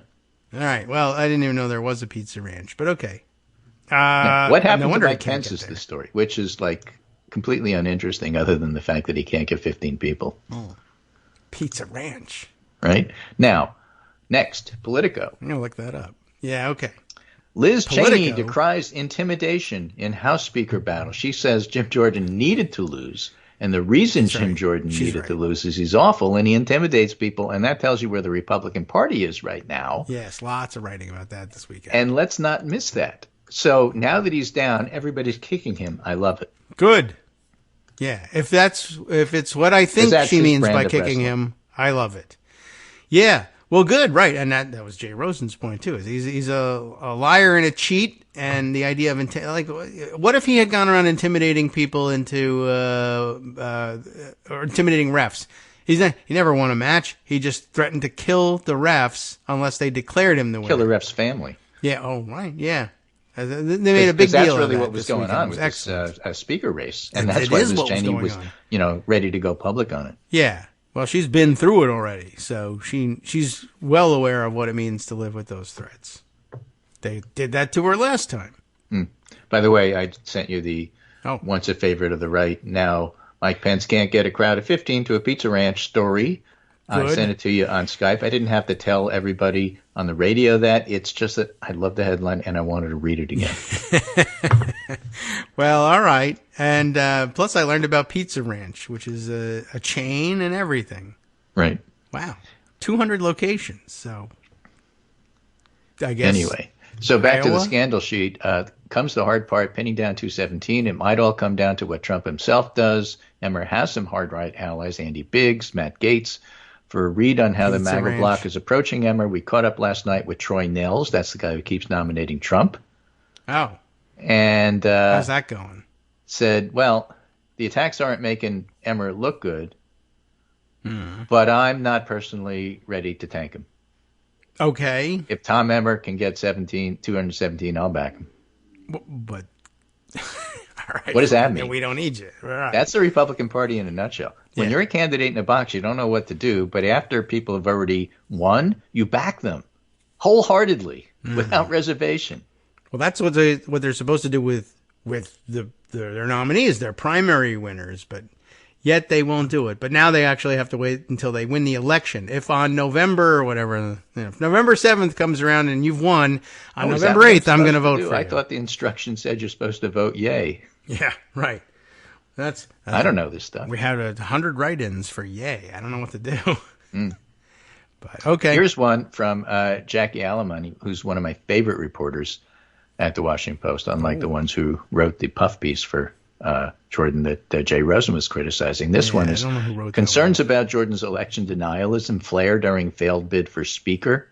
All right. Well, I didn't even know there was a Pizza Ranch, but okay. What happened to Mike Pence is the story, which is like completely uninteresting other than the fact that he can't get 15 people. Oh. Pizza Ranch. Right? Now, next, Politico. I'm going to look that up. Yeah, okay. Liz Cheney decries intimidation in House Speaker battle. She says Jim Jordan needed to lose. And the reason Jim Jordan needed to lose is he's awful and he intimidates people. And that tells you where the Republican Party is right now. Yes, lots of writing about that this weekend. And let's not miss that. So now that he's down, everybody's kicking him. I love it. Good. Yeah, if it's what I think she means by kicking him, I love it. Yeah, well, good, right? And that was Jay Rosen's point too. Is he's a liar and a cheat. And the idea of what if he had gone around intimidating people into or intimidating refs? He never won a match. He just threatened to kill the refs unless they declared him the winner. Kill the refs' family. Yeah. Oh, right. Yeah. They made a big deal. That's really of that what was going on with this speaker race, and that's why Liz Cheney was ready to go public on it. Yeah. Well, she's been through it already, so she's well aware of what it means to live with those threats. They did that to her last time. By the way, I sent you the once a favorite of the right. Now Mike Pence can't get a crowd of 15 to a Pizza Ranch story. Good. I sent it to you on Skype. I didn't have to tell everybody on the radio that. It's just that I love the headline and I wanted to read it again. Well, all right. And plus I learned about Pizza Ranch, which is a chain and everything. Right. Wow. 200 locations. So I guess. Anyway. So back to the scandal sheet. Comes the hard part, pinning down 217. It might all come down to what Trump himself does. Emmer has some hard right allies, Andy Biggs, Matt Gaetz. For a read on how the MAGA bloc is approaching Emmer, we caught up last night with Troy Nehls. That's the guy who keeps nominating Trump. Oh. And how's that going? Said, well, the attacks aren't making Emmer look good, but I'm not personally ready to tank him. Okay. If Tom Emmer can get 217, I'll back him. But all right. What does that mean? We don't need you. Right. That's the Republican Party in a nutshell. When you're a candidate in a box, you don't know what to do. But after people have already won, you back them wholeheartedly without reservation. Well, that's what they're supposed to do with their nominees, their primary winners. But Yet they won't do it. But now they actually have to wait until they win the election. If on November or whatever, if November 7th comes around and you've won, on November 8th, I'm going to vote for you. I thought the instruction said you're supposed to vote yay. Yeah, right. That's I don't know this stuff. We had 100 write-ins for yay. I don't know what to do. But okay. Here's one from Jackie Alamani, who's one of my favorite reporters at the Washington Post, unlike the ones who wrote the puff piece for Jordan that Jay Rosen was criticizing. This one is concerns about Jordan's election denialism flare during failed bid for speaker.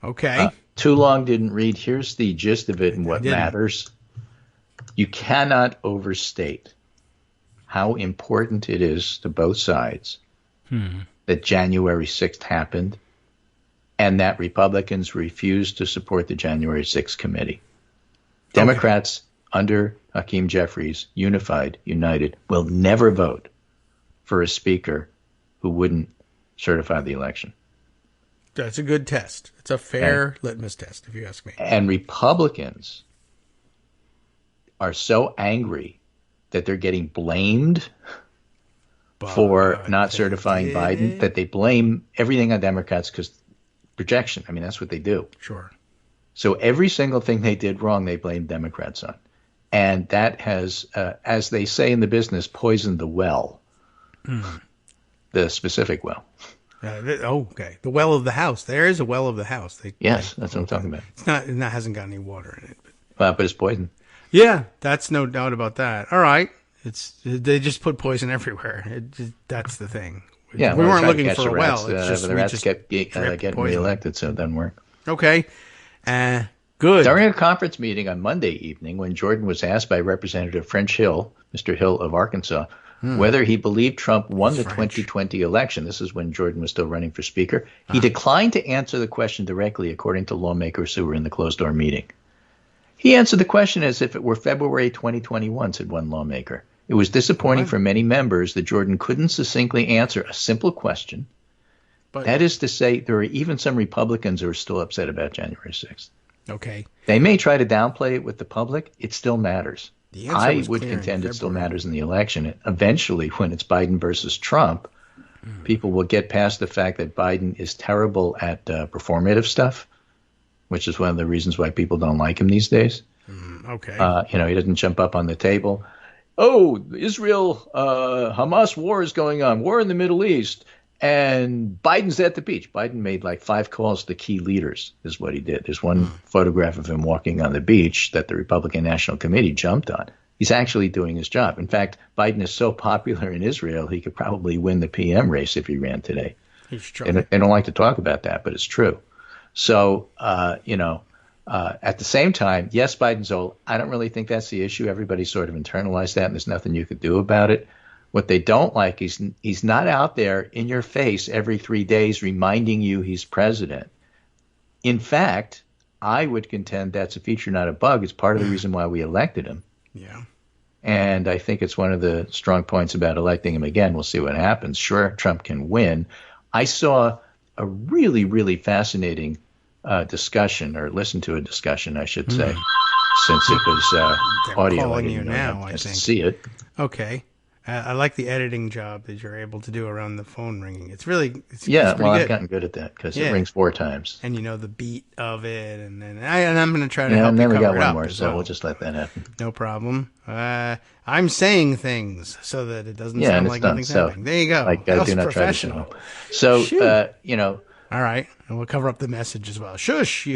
Okay. Too long didn't read. Here's the gist of it and what matters. You cannot overstate how important it is to both sides that January 6th happened and that Republicans refused to support the January 6th committee. Democrats under Hakeem Jeffries, united, will never vote for a speaker who wouldn't certify the election. That's a good test. It's a fair litmus test, if you ask me. And Republicans are so angry that they're getting blamed for not certifying Biden that they blame everything on Democrats because projection. I mean, that's what they do. Sure. So every single thing they did wrong, they blame Democrats on. And that has, as they say in the business, poisoned the well, the specific well. Okay. The well of the house. There is a well of the house. That's what I'm talking about. It hasn't got any water in it. But it's poison. Yeah, that's no doubt about that. All right. They just put poison everywhere. That's the thing. Yeah, we weren't looking for a rats, well. It's just the rats kept getting reelected, so it doesn't work. Okay. Good. During a conference meeting on Monday evening, when Jordan was asked by Representative French Hill, Mr. Hill of Arkansas, whether he believed Trump won the 2020 election, this is when Jordan was still running for speaker, he declined to answer the question directly, according to lawmakers who were in the closed-door meeting. He answered the question as if it were February 2021, said one lawmaker. It was disappointing for many members that Jordan couldn't succinctly answer a simple question. But that is to say, there are even some Republicans who are still upset about January 6th. Okay. They may try to downplay it with the public. It still matters. I would contend it still matters in the election. Eventually, when it's Biden versus Trump, people will get past the fact that Biden is terrible at performative stuff, which is one of the reasons why people don't like him these days. Okay. He doesn't jump up on the table. Oh, Israel, Hamas war is going on, war in the Middle East, and Biden's at the beach. Biden made like 5 calls to key leaders is what he did. There's one photograph of him walking on the beach that the Republican National Committee jumped on. He's actually doing his job. In fact, Biden is so popular in Israel, he could probably win the PM race if he ran today. He's trying. They don't like to talk about that, but it's true. So, at the same time, yes, Biden's old. I don't really think that's the issue. Everybody sort of internalized that, and there's nothing you could do about it. What they don't like is he's not out there in your face every 3 days reminding you he's president. In fact, I would contend that's a feature, not a bug. It's part of the reason why we elected him. Yeah. And I think it's one of the strong points about electing him again. We'll see what happens. Sure, Trump can win. I saw a really, really fascinating discussion, or listened to a discussion, I should say, since it was audio. I didn't know to see it. Okay. I like the editing job that you're able to do around the phone ringing. It's really it's I've gotten good at that because it rings 4 times. And you know the beat of it, and I'm going to try to help you cover it up. And then we got one more, so we'll just let that happen. No problem. I'm saying things so that it doesn't sound like nothing's happening. There you go. Like, do not try to show up. So, all right. And we'll cover up the message as well. Shush!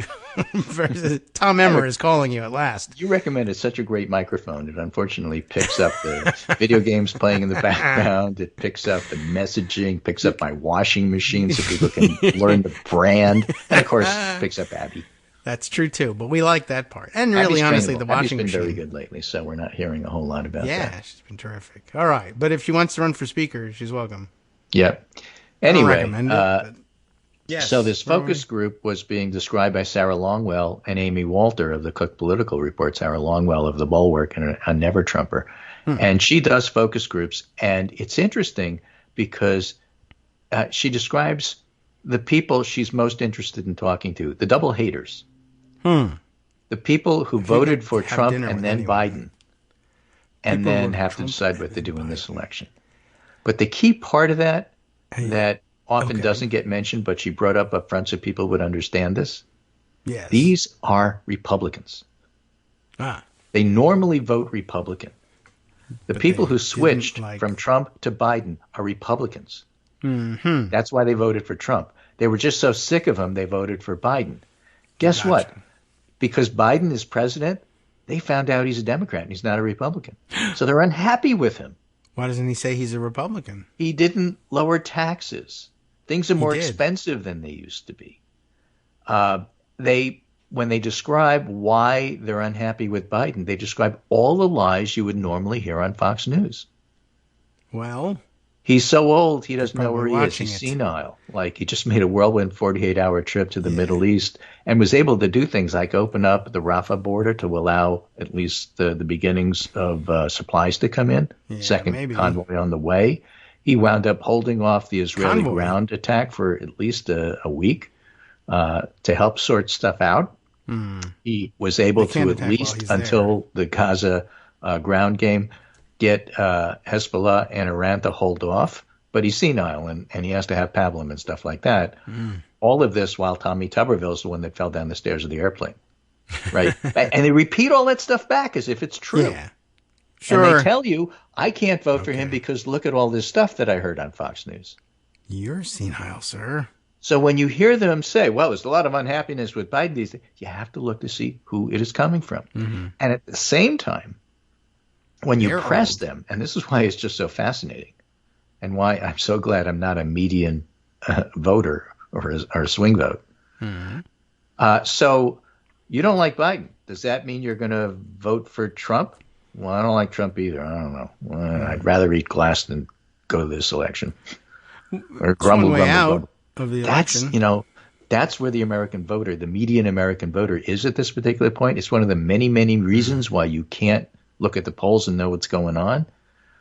Tom Emmer is calling you at last. You recommended such a great microphone. It unfortunately picks up the video games playing in the background. It picks up the messaging, picks up my washing machine so people can learn the brand. And, of course, picks up Abby. That's true, too. But we like that part. And really, honestly, the washing machine. Abby's been very good lately, so we're not hearing a whole lot about that. Yeah, she's been terrific. All right. But if she wants to run for speaker, she's welcome. Yep. Anyway, yes, so this focus group was being described by Sarah Longwell and Amy Walter of the Cook Political Report, Sarah Longwell of the Bulwark and a Never Trumper. And she does focus groups. And it's interesting because she describes the people she's most interested in talking to, the double haters, the people who voted for Trump and then Biden, and then have to decide what to do in this election. But the key part of that often doesn't get mentioned, but she brought up front so people would understand this. Yes. These are Republicans. They normally vote Republican. The people who switched from Trump to Biden are Republicans. Mm-hmm. That's why they voted for Trump. They were just so sick of him, they voted for Biden. Guess what? Because Biden is president, they found out he's a Democrat and he's not a Republican. So they're unhappy with him. Why doesn't he say he's a Republican? He didn't lower taxes. Things are more expensive than they used to be. When they describe why they're unhappy with Biden, they describe all the lies you would normally hear on Fox News. Well, he's so old, he doesn't know where he is. He's senile. Like, he just made a whirlwind 48-hour trip to the Middle East and was able to do things like open up the Rafah border to allow at least the beginnings of supplies to come in. Second convoy on the way. He wound up holding off the Israeli ground attack for at least a week to help sort stuff out. He was able to, at least until the Gaza ground game, get Hezbollah and Iran to hold off. But he's senile, and he has to have pablum and stuff like that. All of this while Tommy Tuberville is the one that fell down the stairs of the airplane. Right? And they repeat all that stuff back as if it's true. Yeah. Sure. And they tell you, I can't vote for him because look at all this stuff that I heard on Fox News. You're senile, sir. So when you hear them say, well, there's a lot of unhappiness with Biden these days, you have to look to see who it is coming from. And at the same time, when you press them, and this is why it's just so fascinating and why I'm so glad I'm not a median voter or a swing vote. So you don't like Biden. Does that mean you're going to vote for Trump? Well, I don't like Trump either. I don't know. I'd rather eat glass than go to this election. Or grumble. Of the election. That's where the American voter, the median American voter, is at this particular point. It's one of the many, many reasons why you can't look at the polls and know what's going on.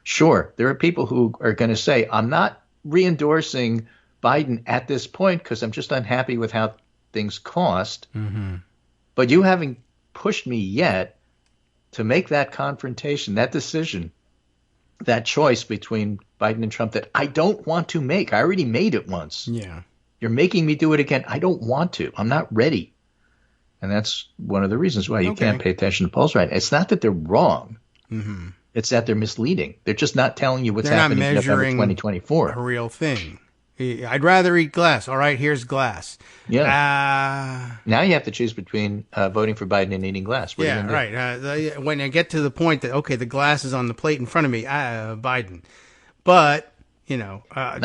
Sure, there are people who are going to say, I'm not re-endorsing Biden at this point because I'm just unhappy with how things cost. But you haven't pushed me yet to make that confrontation, that decision, that choice between Biden and Trump that I don't want to make. I already made it once. Yeah. You're making me do it again. I don't want to. I'm not ready. And that's one of the reasons why you can't pay attention to polls right. It's not that they're wrong. It's that they're misleading. They're just not telling you what's happening in November 2024. A real thing. I'd rather eat glass. All right, here's glass. Yeah. Now you have to choose between voting for Biden and eating glass. What are you gonna do? When I get to the point that, the glass is on the plate in front of me, Biden. But, for now, I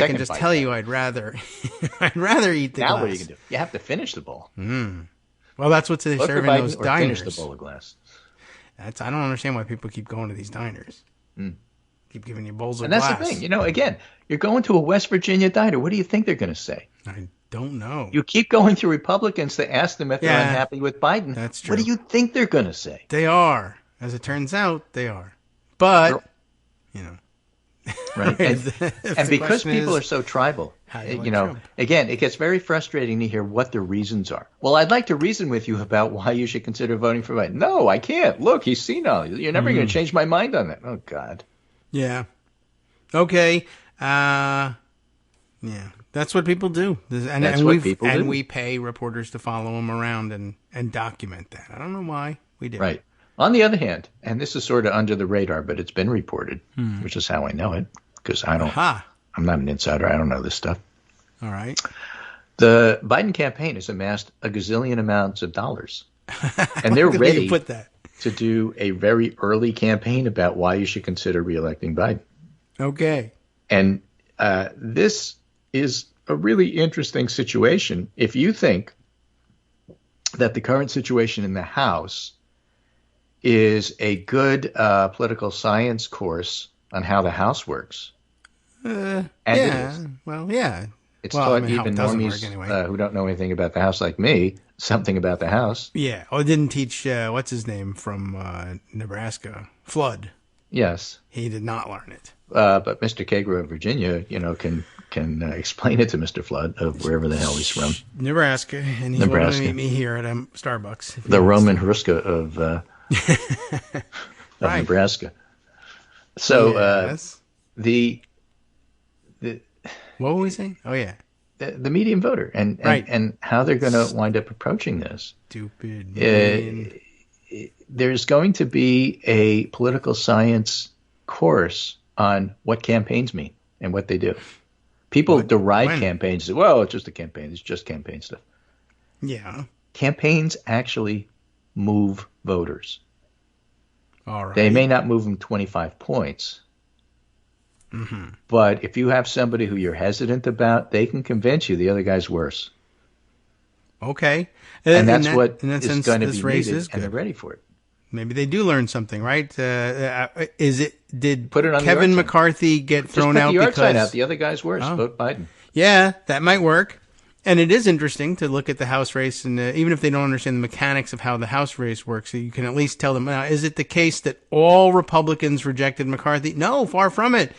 can just tell you I'd rather eat the glass. Now what are you going to do? You have to finish the bowl. Well, that's what they serve in those diners. Finish the bowl of glass. I don't understand why people keep going to these diners. Keep giving you bowls of glass. glass. And that's the thing. Again, you're going to a West Virginia diner. What do you think they're going to say? I don't know. You keep going to Republicans to ask them if they're unhappy with Biden. That's true. What do you think they're going to say? They are. As it turns out, they are. But, Right. And because people are so tribal, again, it gets very frustrating to hear what the reasons are. Well, I'd like to reason with you about why you should consider voting for Biden. No, I can't. Look, he's senile. You're never going to change my mind on that. Oh, God. Yeah. Okay. Yeah. That's what people do. And we pay reporters to follow them around and document that. I don't know why we do. Right. On the other hand, and this is sort of under the radar, but it's been reported, which is how I know it, because I'm not an insider. I don't know this stuff. All right. The Biden campaign has amassed a gazillion amounts of dollars, and they're ready to do a very early campaign about why you should consider reelecting Biden. Okay. And this is a really interesting situation. If you think that the current situation in the House is a good political science course on how the House works. It is. Well, yeah. It's taught even normies who don't know anything about the House like me, something about the House. Yeah. Oh, it didn't teach, what's his name from Nebraska? Flood. Yes. He did not learn it. But Mr. Kagro of Virginia, can explain it to Mr. Flood of wherever the hell he's from. Nebraska. And he's going to meet me here at Starbucks. The Roman Hruska of Nebraska. So, the what were we saying? Oh yeah, the median voter and how they're going to wind up approaching this. Stupid. There's going to be a political science course on what campaigns mean and what they do. People deride campaigns. Well, it's just a campaign. It's just campaign stuff. Yeah. Campaigns actually move voters. All right. They may not move them 25 points. Mm-hmm. But if you have somebody who you're hesitant about, they can convince you the other guy's worse. Okay. And that's what is going to be needed, and they're ready for it. Maybe they do learn something, right? Did put it on Kevin McCarthy get thrown out because... Just put the yard sign out. The other guy's worse. Vote Biden. Yeah, that might work. And it is interesting to look at the House race, and even if they don't understand the mechanics of how the House race works, so you can at least tell them, is it the case that all Republicans rejected McCarthy? No, far from it.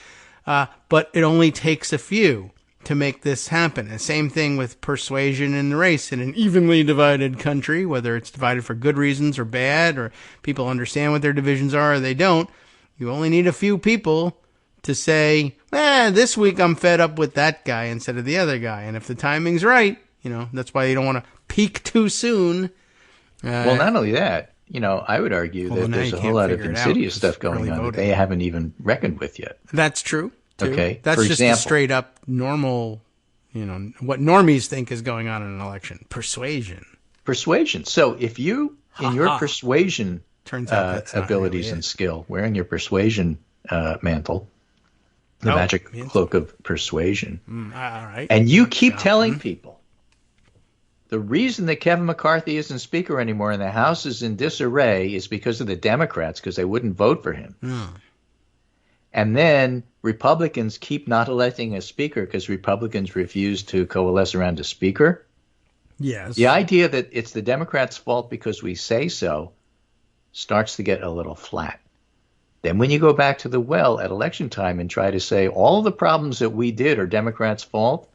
But it only takes a few to make this happen. And same thing with persuasion in the race. In an evenly divided country, whether it's divided for good reasons or bad, or people understand what their divisions are or they don't, you only need a few people to say, this week I'm fed up with that guy instead of the other guy. And if the timing's right, that's why you don't want to peak too soon. Well, not only that, I would argue that there's a whole lot of insidious stuff going on that they haven't even reckoned with yet. That's true, too. Okay. That's just a straight up normal, what normies think is going on in an election. Persuasion. So if you, in your persuasion abilities and skill, wearing your persuasion mantle, the magic cloak of persuasion, all right, and you keep telling people the reason that Kevin McCarthy isn't Speaker anymore and the House is in disarray is because of the Democrats, because they wouldn't vote for him. And then Republicans keep not electing a Speaker because Republicans refuse to coalesce around a Speaker. Yes. The idea that it's the Democrats' fault because we say so starts to get a little flat. Then when you go back to the well at election time and try to say all the problems that we did are Democrats' fault,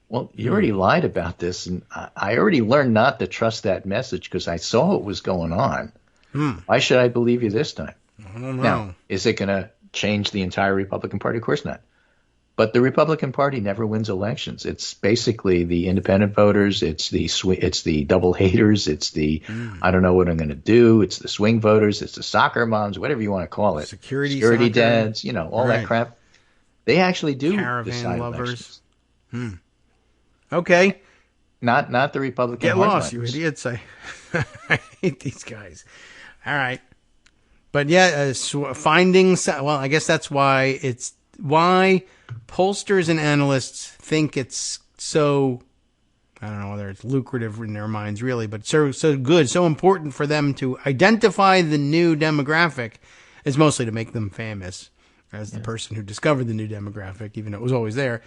well, you already lied about this, and I already learned not to trust that message because I saw what was going on. Why should I believe you this time? I don't know. Now, is it going to change the entire Republican Party? Of course not. But the Republican Party never wins elections. It's basically the independent voters. It's the double haters. It's the I don't know what I'm going to do. It's the swing voters. It's the soccer moms, whatever you want to call it. Security dads, all that crap. They actually do decide lovers. Elections. Okay. Not the Republican. Get lost, you idiots. I hate these guys. All right. But yeah, findings. Well, I guess that's why pollsters and analysts think it's so, I don't know whether it's lucrative in their minds really, but so good, so important for them to identify the new demographic is mostly to make them famous as the person who discovered the new demographic, even though it was always there.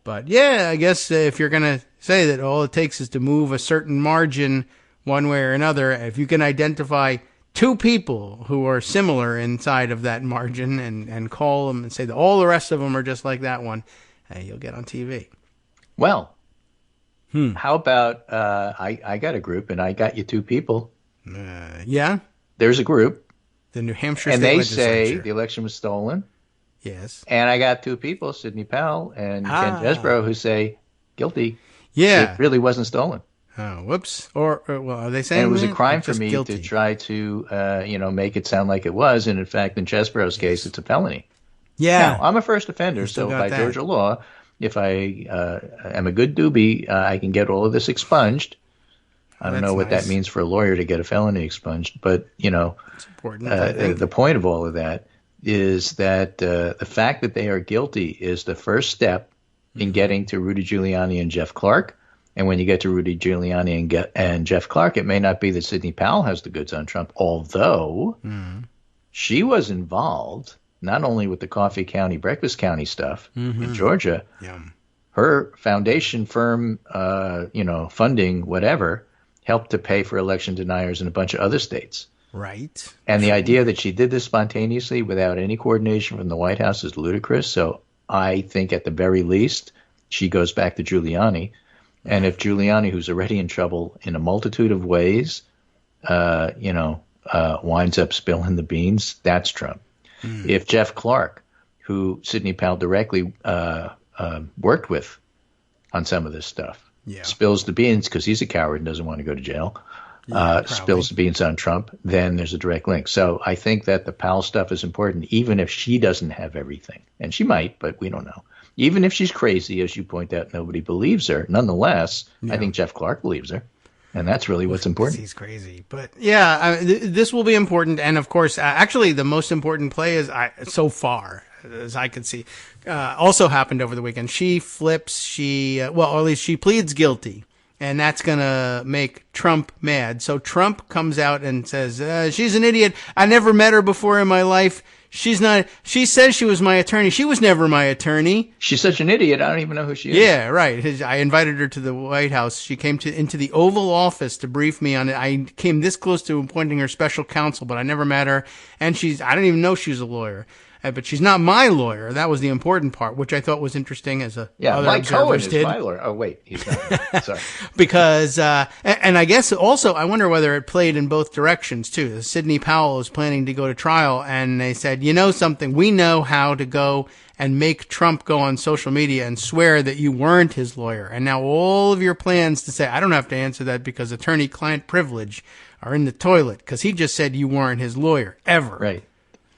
But yeah, I guess if you're going to say that all it takes is to move a certain margin one way or another, if you can identify two people who are similar inside of that margin and call them and say that all the rest of them are just like that one, you'll get on TV. Well, how about I got a group and I got you two people. Yeah? There's a group. The New Hampshire State Legislature. And they say the election was stolen. Yes. And I got two people, Sidney Powell and Ken Jesbro, who say guilty. Yeah. It really wasn't stolen. Oh, whoops. Or well, are they saying and it was that? A crime for me guilty? To try to, make it sound like it was. And in fact, in Chesbro's case, it's a felony. Yeah. Now, I'm a first offender, so by Georgia law, if I am a good doobie, I can get all of this expunged. I don't know what that means for a lawyer to get a felony expunged, but, it's important, the point of all of that is that the fact that they are guilty is the first step in getting to Rudy Giuliani and Jeff Clark. And when you get to Rudy Giuliani and Jeff Clark, it may not be that Sidney Powell has the goods on Trump, although she was involved not only with the Coffee County, Breakfast County stuff in Georgia. Her foundation firm, funding, whatever, helped to pay for election deniers in a bunch of other states. Right. And the idea that she did this spontaneously without any coordination from the White House is ludicrous. So I think at the very least, she goes back to Giuliani. And if Giuliani, who's already in trouble in a multitude of ways, winds up spilling the beans, that's Trump. If Jeff Clark, who Sidney Powell directly worked with on some of this stuff, spills the beans because he's a coward and doesn't want to go to jail, spills the beans on Trump, then there's a direct link. So I think that the Powell stuff is important, even if she doesn't have everything. And she might, but we don't know. Even if she's crazy, as you point out, nobody believes her. Nonetheless, I think Jeff Clark believes her. And that's really what's important. He's crazy. But yeah, this will be important. And of course, actually the most important play is so far, as I can see, also happened over the weekend. She flips, or at least she pleads guilty. And that's going to make Trump mad. So Trump comes out and says, she's an idiot. I never met her before in my life. She says she was my attorney. She was never my attorney. She's such an idiot. I don't even know who she is. Yeah, right. I invited her to the White House. She came into the Oval Office to brief me on it. I came this close to appointing her special counsel, but I never met her. And I didn't even know she was a lawyer. But she's not my lawyer. That was the important part, which I thought was interesting as other Mike Cohen observers did. My lawyer. Oh, wait, he's not. Sorry. Because, and I guess also, I wonder whether it played in both directions too. Sidney Powell is planning to go to trial, and they said, you know something, we know how to go and make Trump go on social media and swear that you weren't his lawyer. And now all of your plans to say, I don't have to answer that because attorney-client privilege are in the toilet, because he just said you weren't his lawyer, ever. Right.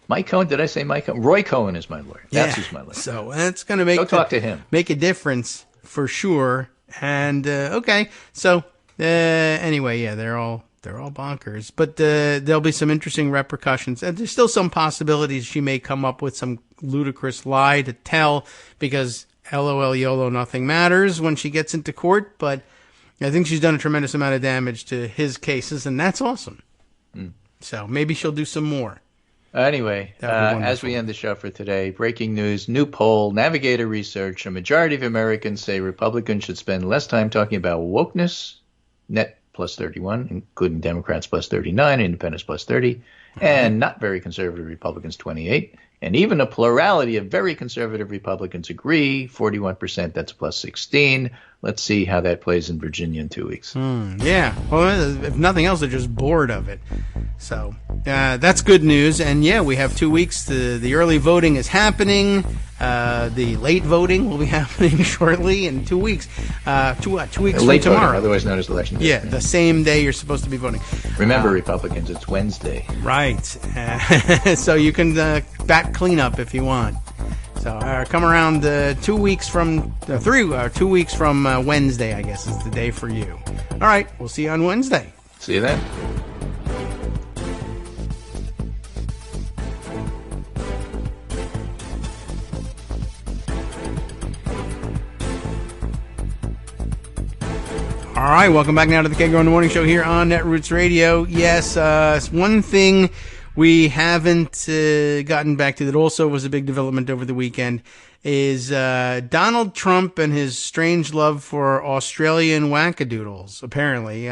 Mike Cohen, did I say Mike Cohen? Roy Cohen is my lawyer. That's who's my lawyer. So that's going to talk to him. Make a difference for sure. And okay, so anyway, yeah, they're all bonkers. But there'll be some interesting repercussions. And there's still some possibilities she may come up with some ludicrous lie to tell, because LOL YOLO, nothing matters when she gets into court. But I think she's done a tremendous amount of damage to his cases, and that's awesome. So maybe she'll do some more. Anyway, as we end the show for today, breaking news, new poll, Navigator research, a majority of Americans say Republicans should spend less time talking about wokeness, net plus 31, including Democrats plus 39, Independents plus 30, and not very conservative Republicans 28. And even a plurality of very conservative Republicans agree, 41%, that's plus 16. Let's see how that plays in Virginia in 2 weeks. Yeah. Well, if nothing else, they're just bored of it. So that's good news. And yeah, we have 2 weeks. The early voting is happening. The late voting will be happening shortly in 2 weeks. 2 weeks from tomorrow. Voting, otherwise known as election day. Yeah, the same day you're supposed to be voting. Remember, Republicans, it's Wednesday. Right. So you can back clean up if you want. So come around 2 weeks from 2 weeks from Wednesday, I guess is the day for you. All right, we'll see you on Wednesday. See you then. All right, welcome back now to the Kagro in the Morning Show here on Netroots Radio. Yes, one thing we haven't gotten back to that also was a big development over the weekend is Donald Trump and his strange love for Australian wackadoodles, apparently.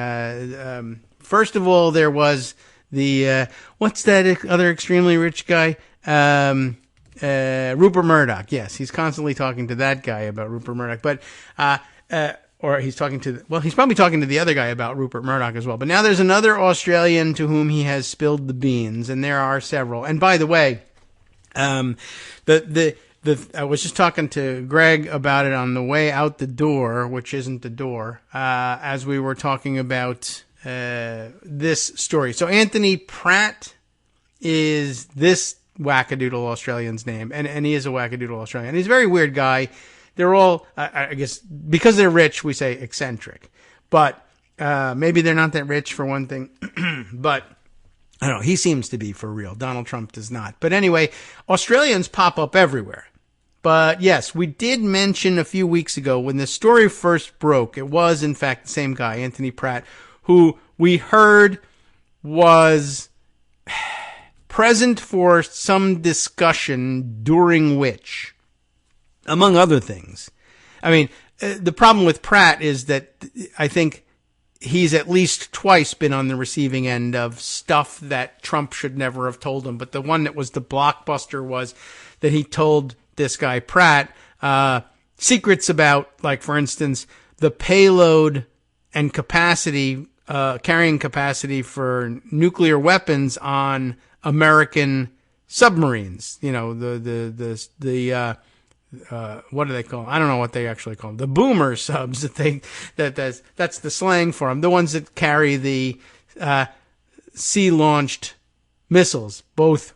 First of all, there was the, what's that other extremely rich guy? Rupert Murdoch. Yes, he's constantly talking to that guy about Rupert Murdoch. But or he's talking to, he's probably talking to the other guy about Rupert Murdoch as well. But now there's another Australian to whom he has spilled the beans, and there are several. And by the way, I was just talking to Greg about it on the way out the door, which isn't the door, as we were talking about this story. So Anthony Pratt is this wackadoodle Australian's name, and he is a wackadoodle Australian. He's a very weird guy. They're all, I guess, because they're rich, we say eccentric. But maybe they're not that rich for one thing. But I don't know. He seems to be for real. Donald Trump does not. But anyway, Australians pop up everywhere. But yes, we did mention a few weeks ago when the story first broke, it was in fact the same guy, Anthony Pratt, who we heard was present for some discussion during which, among other things, I mean, the problem with Pratt is that I think he's at least twice been on the receiving end of stuff that Trump should never have told him. But the one that was the blockbuster was that he told this guy Pratt secrets about, like, for instance, the payload and capacity, carrying capacity for nuclear weapons on American submarines. You know, the what do they call them? I don't know what they actually call them. The boomer subs that's the slang for them. The ones that carry the sea-launched missiles, both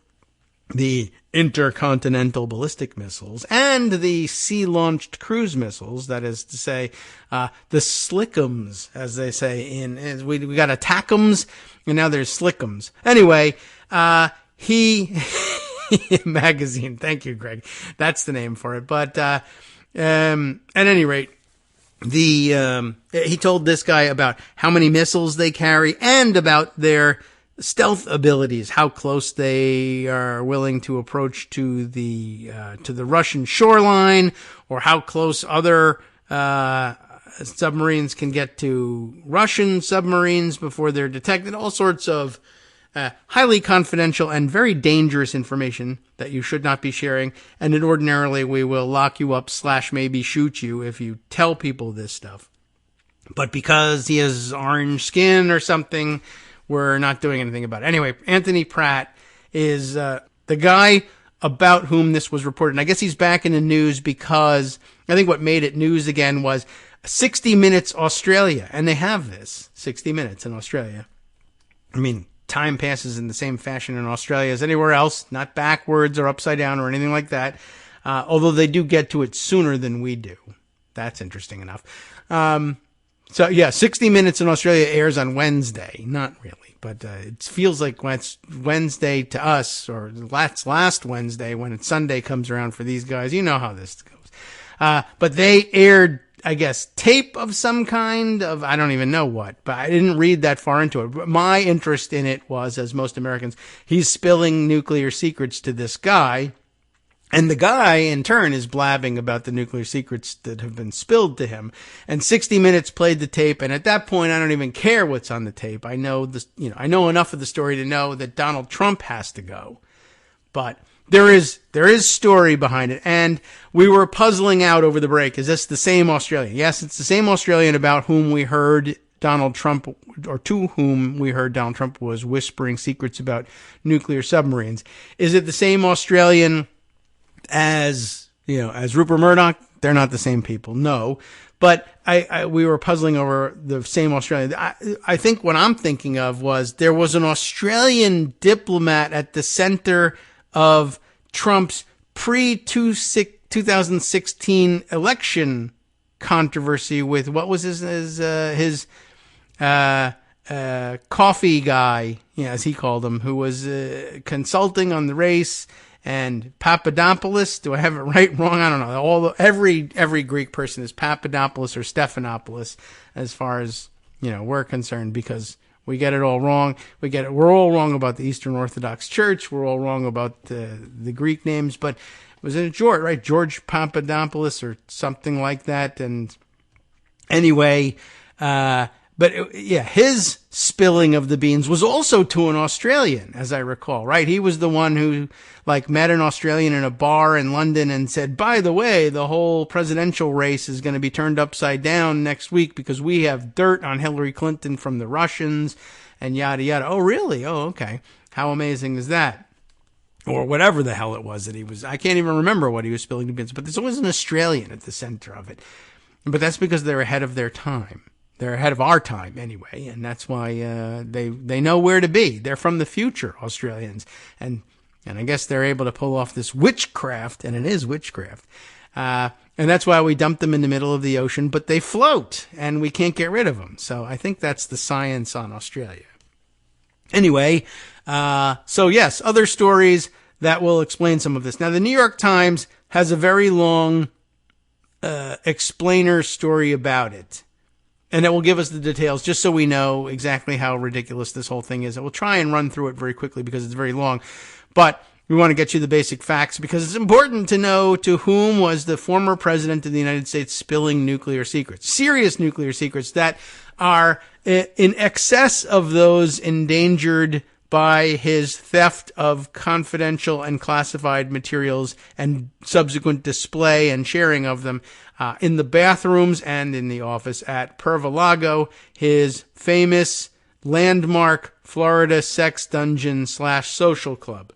the intercontinental ballistic missiles and the sea-launched cruise missiles. That is to say, the slickums, as they say we got attackums, and now there's slickums. Anyway, he magazine. Thank you, Greg. That's the name for it. But at any rate, he told this guy about how many missiles they carry and about their stealth abilities, how close they are willing to approach to the Russian shoreline, or how close other submarines can get to Russian submarines before they're detected. All sorts of highly confidential and very dangerous information that you should not be sharing, and that ordinarily we will lock you up / maybe shoot you if you tell people this stuff. But because he has orange skin or something, we're not doing anything about it. Anyway, Anthony Pratt is the guy about whom this was reported. And I guess he's back in the news because I think what made it news again was 60 Minutes Australia. And they have this, 60 Minutes in Australia. I mean, time passes in the same fashion in Australia as anywhere else, not backwards or upside down or anything like that. Although they do get to it sooner than we do. That's interesting enough. So yeah, 60 Minutes in Australia airs on Wednesday. Not really, but it feels like when it's Wednesday to us, or last Wednesday when it's Sunday comes around for these guys. You know how this goes. But they aired, I guess, tape of some kind of, I don't even know what, but I didn't read that far into it. But my interest in it was, as most Americans, he's spilling nuclear secrets to this guy. And the guy, in turn, is blabbing about the nuclear secrets that have been spilled to him. And 60 Minutes played the tape, and at that point, I don't even care what's on the tape. I know I know enough of the story to know that Donald Trump has to go. But there is story behind it, and we were puzzling out over the break. Is this the same Australian? Yes, it's the same Australian about whom we heard Donald Trump, or to whom we heard Donald Trump was whispering secrets about nuclear submarines. Is it the same Australian as Rupert Murdoch? They're not the same people, no. But we were puzzling over the same Australian. I think what I'm thinking of was there was an Australian diplomat at the center of Trump's pre-2016 election controversy with, what was his coffee guy, as he called him, who was consulting on the race. And Papadopoulos, do I have it right, wrong? I don't know. Every Greek person is Papadopoulos or Stephanopoulos, as far as we're concerned, because we get it all wrong. We're all wrong about the Eastern Orthodox Church. We're all wrong about the Greek names. But was it George, right? George Papadopoulos or something like that. And anyway, his spilling of the beans was also to an Australian, as I recall, right? He was the one who met an Australian in a bar in London and said, by the way, the whole presidential race is going to be turned upside down next week because we have dirt on Hillary Clinton from the Russians and yada, yada. Oh, really? Oh, okay. How amazing is that? Or whatever the hell it was that he was. I can't even remember what he was spilling the beans, but there's always an Australian at the center of it. But that's because they're ahead of their time. They're ahead of our time anyway, and that's why they know where to be. They're from the future, Australians, and I guess they're able to pull off this witchcraft, and it is witchcraft. And that's why we dump them in the middle of the ocean, but they float, and we can't get rid of them. So I think that's the science on Australia. Anyway, so yes, other stories that will explain some of this. Now, the New York Times has a very long explainer story about it. And it will give us the details just so we know exactly how ridiculous this whole thing is. And we'll try and run through it very quickly because it's very long. But we want to get you the basic facts because it's important to know to whom was the former president of the United States spilling nuclear secrets. Serious nuclear secrets that are in excess of those endangered by his theft of confidential and classified materials and subsequent display and sharing of them in the bathrooms and in the office at Pervalago, his famous landmark Florida sex dungeon / social club.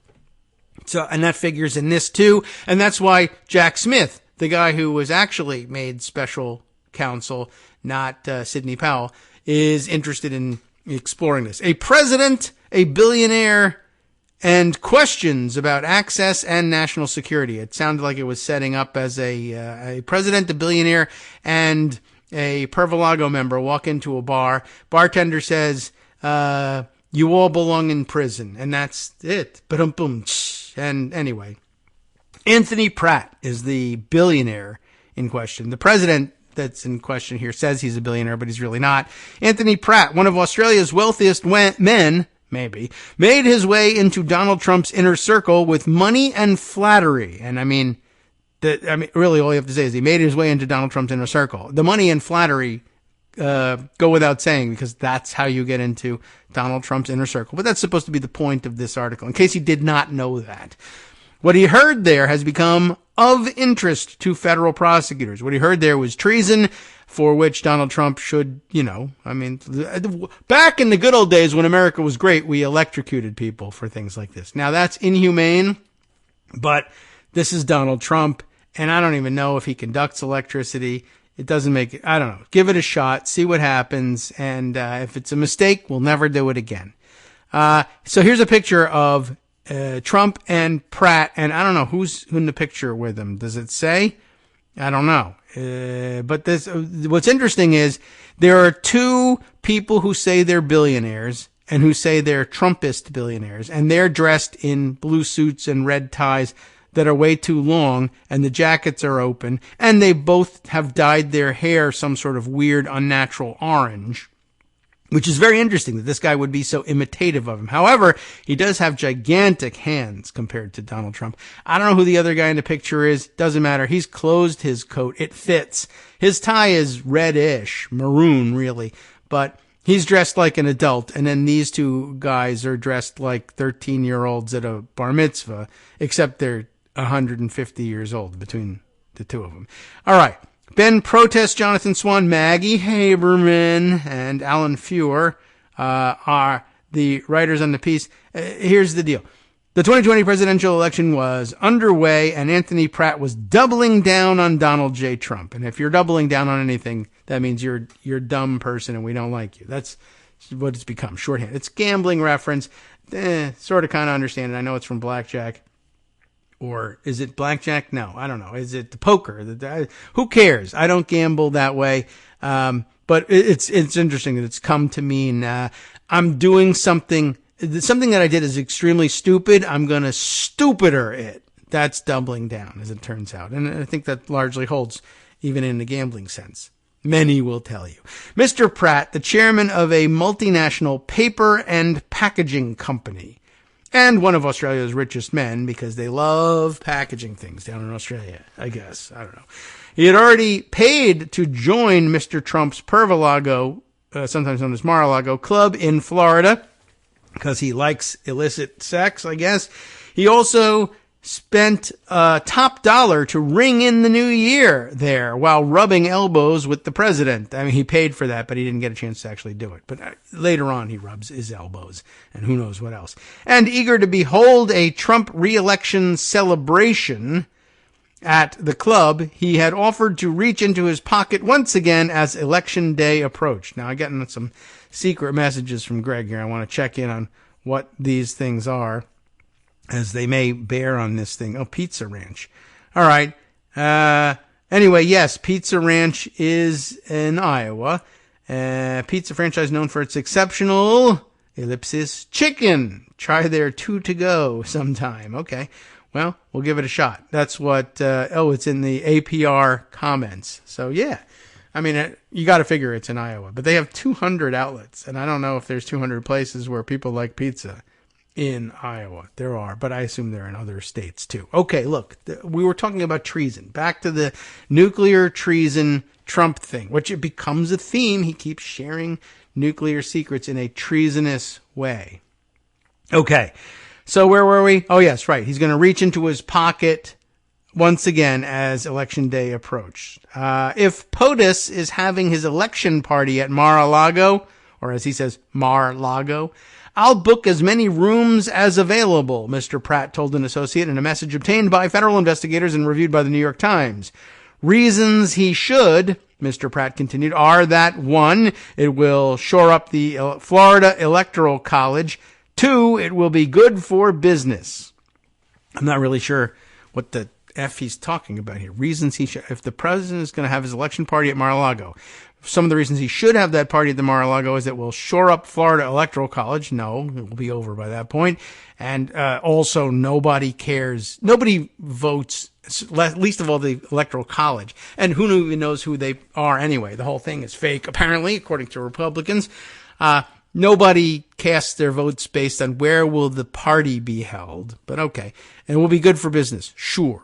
So, and that figures in this too. And that's why Jack Smith, the guy who was actually made special counsel, not Sidney Powell, is interested in exploring this. A president, a billionaire, and questions about access and national security. It sounded like it was setting up as a president, a billionaire, and a Pervolago member walk into a bar. Bartender says, you all belong in prison. And that's it. Ba-dum-bum. And anyway, Anthony Pratt is the billionaire in question. The president that's in question here says he's a billionaire, but he's really not. Anthony Pratt, one of Australia's wealthiest men, maybe, made his way into Donald Trump's inner circle with money and flattery. And I mean, really all you have to say is he made his way into Donald Trump's inner circle. The money and flattery go without saying, because that's how you get into Donald Trump's inner circle. But that's supposed to be the point of this article, in case you did not know that. What he heard there has become of interest to federal prosecutors. What he heard there was treason, for which Donald Trump should, back in the good old days when America was great, we electrocuted people for things like this. Now that's inhumane, but this is Donald Trump, and I don't even know if he conducts electricity. It doesn't make it, I don't know. Give it a shot, see what happens, and if it's a mistake, we'll never do it again. So here's a picture of Trump and Pratt, and I don't know who's in the picture with him. Does it say? I don't know. But what's interesting is there are two people who say they're billionaires and who say they're Trumpist billionaires, and they're dressed in blue suits and red ties that are way too long, and the jackets are open, and they both have dyed their hair some sort of weird, unnatural orange, which is very interesting that this guy would be so imitative of him. However, he does have gigantic hands compared to Donald Trump. I don't know who the other guy in the picture is. Doesn't matter. He's closed his coat. It fits. His tie is reddish, maroon, really, but he's dressed like an adult, and then these two guys are dressed like 13-year-olds at a bar mitzvah, except they're 150 years old between the two of them. All right. Ben Protest, Jonathan Swan, Maggie Haberman, and Alan Feuer are the writers on the piece. Here's the deal. The 2020 presidential election was underway, and Anthony Pratt was doubling down on Donald J. Trump. And if you're doubling down on anything, that means you're a dumb person and we don't like you. That's what it's become, shorthand. It's gambling reference. Sort of kind of understand it. I know it's from Blackjack. Or is it blackjack? No, I don't know. Is it the poker? Who cares? I don't gamble that way. But it's interesting that it's come to mean, I'm doing something that I did is extremely stupid. I'm going to stupider it. That's doubling down, as it turns out. And I think that largely holds even in the gambling sense. Many will tell you. Mr. Pratt, the chairman of a multinational paper and packaging company, and one of Australia's richest men, because they love packaging things down in Australia, I guess. I don't know. He had already paid to join Mr. Trump's Pervolago, sometimes known as Mar-a-Lago, club in Florida, because he likes illicit sex, I guess. He also spent top dollar to ring in the new year there while rubbing elbows with the president. I mean, he paid for that, but he didn't get a chance to actually do it. But later on, he rubs his elbows and who knows what else. And eager to behold a Trump re-election celebration at the club, he had offered to reach into his pocket once again as election day approached. Now, I'm getting some secret messages from Greg here. I want to check in on what these things are, as they may bear on this thing. Oh, Pizza Ranch. All right. Anyway, yes, Pizza Ranch is in Iowa. Pizza franchise known for its exceptional ellipsis chicken. Try their 2 to go sometime. Okay. Well, we'll give it a shot. That's what, it's in the APR comments. So yeah. I mean, you got to figure it's in Iowa, but they have 200 outlets, and I don't know if there's 200 places where people like pizza. In Iowa, there are, but I assume they're in other states too. Okay, look, we were talking about treason. Back to the nuclear treason Trump thing, which it becomes a theme. He keeps sharing nuclear secrets in a treasonous way. Okay, so where were we? Oh, yes, right. He's going to reach into his pocket once again as Election Day approached. If POTUS is having his election party at Mar-a-Lago, or as he says, Mar-Lago. I'll book as many rooms as available, Mr. Pratt told an associate in a message obtained by federal investigators and reviewed by the New York Times. Reasons he should, Mr. Pratt continued, are that 1, it will shore up the Florida Electoral College. 2, it will be good for business. I'm not really sure what the F he's talking about here. Reasons he should, if the president is going to have his election party at Mar-a-Lago, some of the reasons he should have that party at the Mar-a-Lago is it will shore up Florida Electoral College. No, it will be over by that point. And also, nobody cares. Nobody votes, least of all the Electoral College. And who even knows who they are anyway? The whole thing is fake, apparently, according to Republicans. Nobody casts their votes based on where will the party be held. But okay. And it will be good for business. Sure.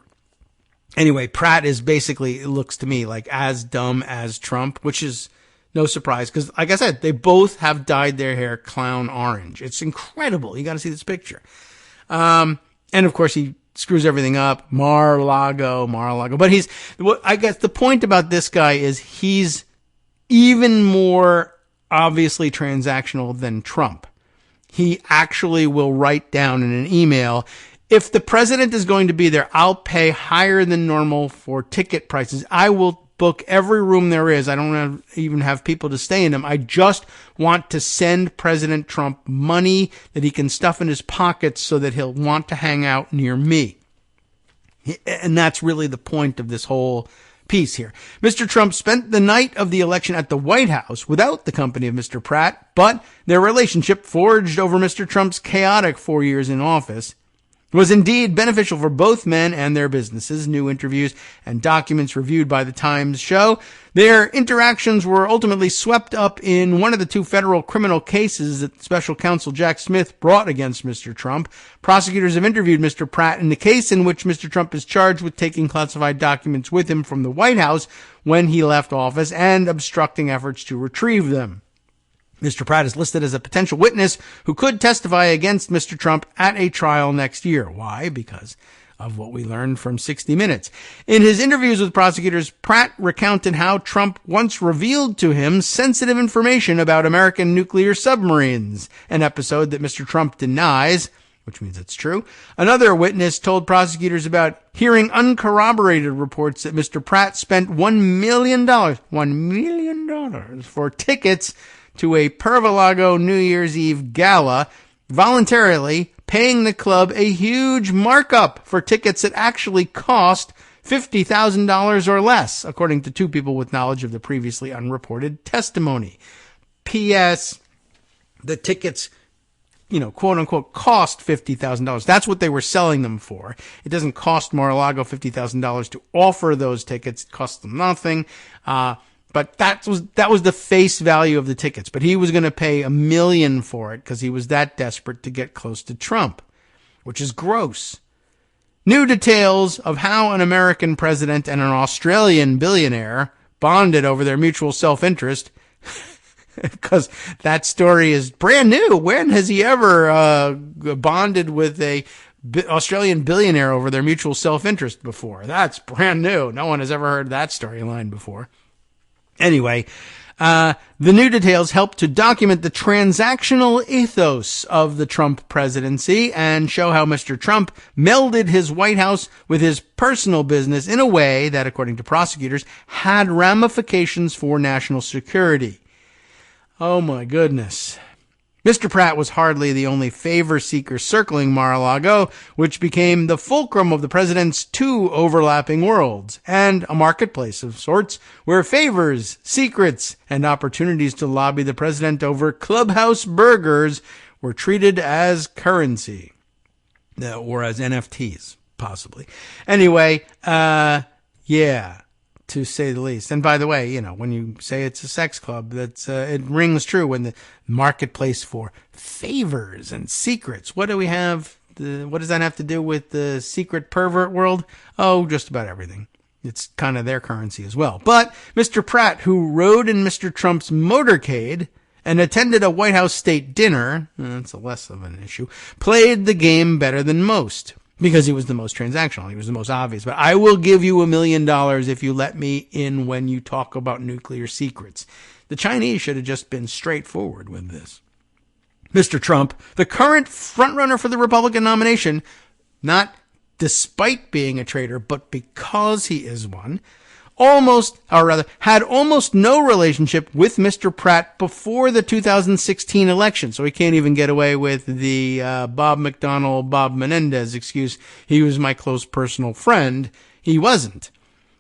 Anyway, Pratt is basically, it looks to me like as dumb as Trump, which is no surprise because, like I said, they both have dyed their hair clown orange. It's incredible. You got to see this picture. And of course, he screws everything up. Mar-a-Lago. But I guess the point about this guy is he's even more obviously transactional than Trump. He actually will write down in an email, if the president is going to be there, I'll pay higher than normal for ticket prices. I will book every room there is. I don't even have people to stay in them. I just want to send President Trump money that he can stuff in his pockets so that he'll want to hang out near me. And that's really the point of this whole piece here. Mr. Trump spent the night of the election at the White House without the company of Mr. Pratt, but their relationship, forged over Mr. Trump's chaotic 4 years in office, was indeed beneficial for both men and their businesses. New interviews and documents reviewed by the Times show their interactions were ultimately swept up in one of the 2 federal criminal cases that special counsel Jack Smith brought against Mr. Trump. Prosecutors have interviewed Mr. Pratt in the case in which Mr. Trump is charged with taking classified documents with him from the White House when he left office and obstructing efforts to retrieve them. Mr. Pratt is listed as a potential witness who could testify against Mr. Trump at a trial next year. Why? Because of what we learned from 60 Minutes. In his interviews with prosecutors, Pratt recounted how Trump once revealed to him sensitive information about American nuclear submarines, an episode that Mr. Trump denies, which means it's true. Another witness told prosecutors about hearing uncorroborated reports that Mr. Pratt spent $1 million for tickets to a Pervalago New Year's Eve gala, voluntarily paying the club a huge markup for tickets that actually cost $50,000 or less, according to 2 people with knowledge of the previously unreported testimony. P.S. The tickets, quote unquote, cost $50,000. That's what they were selling them for. It doesn't cost Mar-a-Lago $50,000 to offer those tickets. It costs them nothing. But that was the face value of the tickets. But he was going to pay $1 million for it because he was that desperate to get close to Trump, which is gross. New details of how an American president and an Australian billionaire bonded over their mutual self-interest, because that story is brand new. When has he ever bonded with a Australian billionaire over their mutual self-interest before? That's brand new. No one has ever heard that storyline before. Anyway, the new details help to document the transactional ethos of the Trump presidency and show how Mr. Trump melded his White House with his personal business in a way that, according to prosecutors, had ramifications for national security. Oh my goodness. Mr. Pratt was hardly the only favor seeker circling Mar-a-Lago, which became the fulcrum of the president's 2 overlapping worlds, and a marketplace of sorts where favors, secrets, and opportunities to lobby the president over clubhouse burgers were treated as currency, or as NFTs, possibly. Anyway, yeah. To say the least. And by the way, when you say it's a sex club, that's it rings true. When the marketplace for favors and secrets, what do we have? What does that have to do with the secret pervert world? Oh, just about everything. It's kind of their currency as well. But Mr. Pratt, who rode in Mr. Trump's motorcade and attended a White House state dinner, that's less of an issue, played the game better than most. because he was the most transactional. He was the most obvious. But I will give you $1 million if you let me in when you talk about nuclear secrets. The Chinese should have just been straightforward with this. Mr. Trump, the current frontrunner for the Republican nomination, not despite being a traitor, but because he is one, had almost no relationship with Mr. Pratt before the 2016 election. So he can't even get away with the Bob Menendez excuse. He was my close personal friend. He wasn't.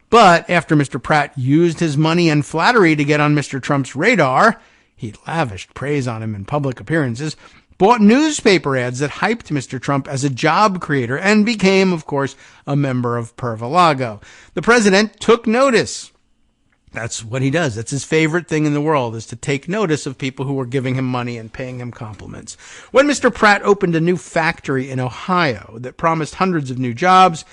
But after Mr. Pratt used his money and flattery to get on Mr. Trump's radar, he lavished praise on him in public appearances, bought newspaper ads that hyped Mr. Trump as a job creator, and became, of course, a member of Pervalago. The president took notice. That's what he does. That's his favorite thing in the world, is to take notice of people who are giving him money and paying him compliments. When Mr. Pratt opened a new factory in Ohio that promised hundreds of new jobs,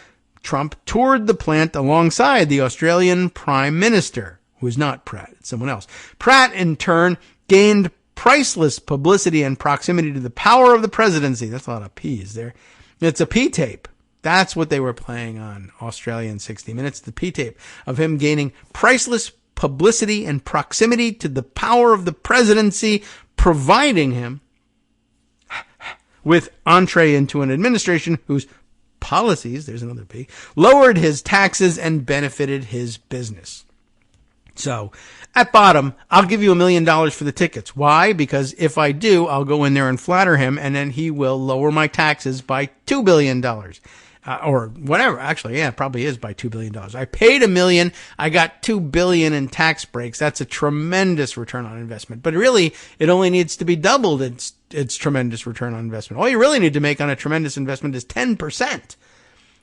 Trump toured the plant alongside the Australian Prime Minister, who is not Pratt, it's someone else. Pratt, in turn, gained priceless publicity and proximity to the power of the presidency. That's a lot of P's there. It's a P tape. That's what they were playing on Australian 60 Minutes, the P tape of him gaining priceless publicity and proximity to the power of the presidency, providing him with entree into an administration whose policies, there's another P, lowered his taxes and benefited his business. So, at bottom, I'll give you $1 million for the tickets. Why? Because if I do, I'll go in there and flatter him, and then he will lower my taxes by $2 billion. Or whatever. Actually, yeah, it probably is by $2 billion. I paid $1 million. I got $2 billion in tax breaks. That's a tremendous return on investment. But really, it only needs to be doubled its tremendous return on investment. All you really need to make on a tremendous investment is 10%.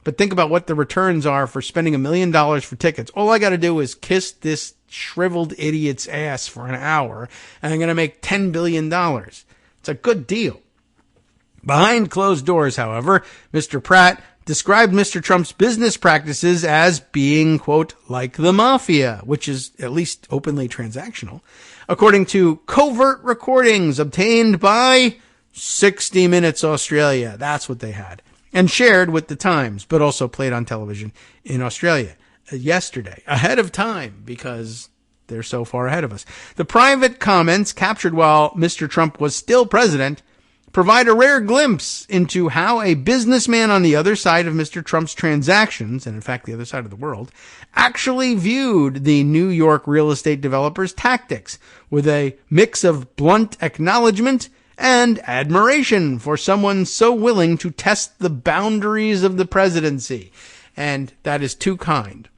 But think about what the returns are for spending $1 million for tickets. All I got to do is kiss this shriveled idiot's ass for an hour, and I'm going to make $10 billion. It's a good deal. Behind closed doors, however, Mr. Pratt described Mr. Trump's business practices as being, quote, like the mafia, which is at least openly transactional, according to covert recordings obtained by 60 Minutes Australia. That's what they had. And shared with the Times, but also played on television in Australia yesterday, ahead of time, because they're so far ahead of us. The private comments captured while Mr. Trump was still president provide a rare glimpse into how a businessman on the other side of Mr. Trump's transactions, and in fact the other side of the world, actually viewed the New York real estate developer's tactics, with a mix of blunt acknowledgement and admiration for someone so willing to test the boundaries of the presidency. And that is too kind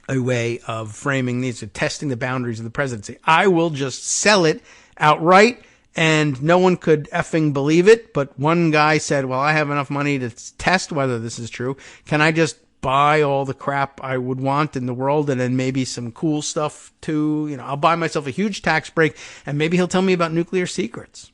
a way of framing these, testing the boundaries of the presidency. I will just sell it outright, and no one could effing believe it. But one guy said, well, I have enough money to test whether this is true. Can I just buy all the crap I would want in the world, and then maybe some cool stuff too? I'll buy myself a huge tax break, and maybe he'll tell me about nuclear secrets.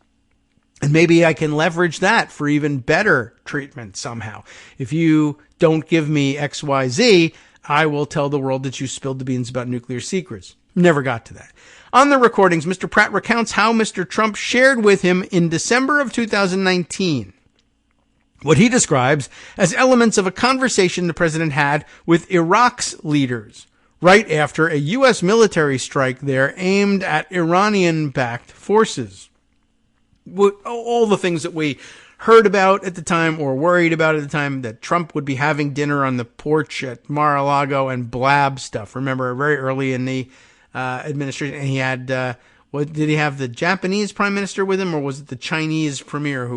And maybe I can leverage that for even better treatment somehow. If you don't give me XYZ, I will tell the world that you spilled the beans about nuclear secrets. Never got to that. On the recordings, Mr. Pratt recounts how Mr. Trump shared with him in December of 2019 what he describes as elements of a conversation the president had with Iraq's leaders right after a U.S. military strike there aimed at Iranian-backed forces. All the things that we heard about at the time or worried about at the time, that Trump would be having dinner on the porch at Mar-a-Lago and blab stuff. Remember, very early in the administration, and he had, did he have the Japanese prime minister with him, or was it the Chinese premier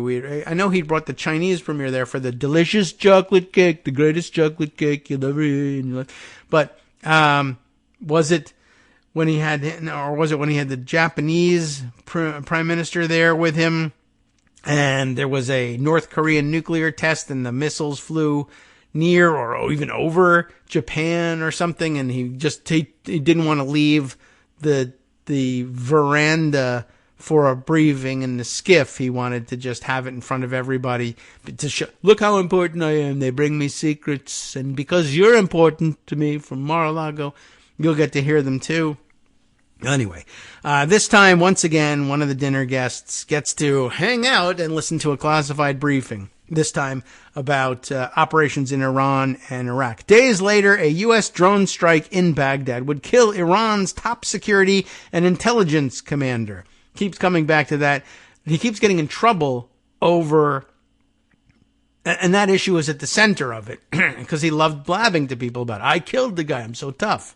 I know he brought the Chinese premier there for the delicious chocolate cake, the greatest chocolate cake you'll ever eat in your life. But, was it when he had the Japanese prime minister there with him, and there was a North Korean nuclear test and the missiles flew near or even over Japan or something, and he didn't want to leave the veranda for a briefing in the skiff. He wanted to just have it in front of everybody to show, look how important I am. They bring me secrets, and because you're important to me from Mar-a-Lago, you'll get to hear them too. Anyway, this time, once again, one of the dinner guests gets to hang out and listen to a classified briefing. this time about operations in Iran and Iraq. Days later, a U.S. drone strike in Baghdad would kill Iran's top security and intelligence commander. Keeps coming back to that. He keeps getting in trouble over, and that issue is at the center of it, because he loved blabbing to people about it. I killed the guy. I'm so tough.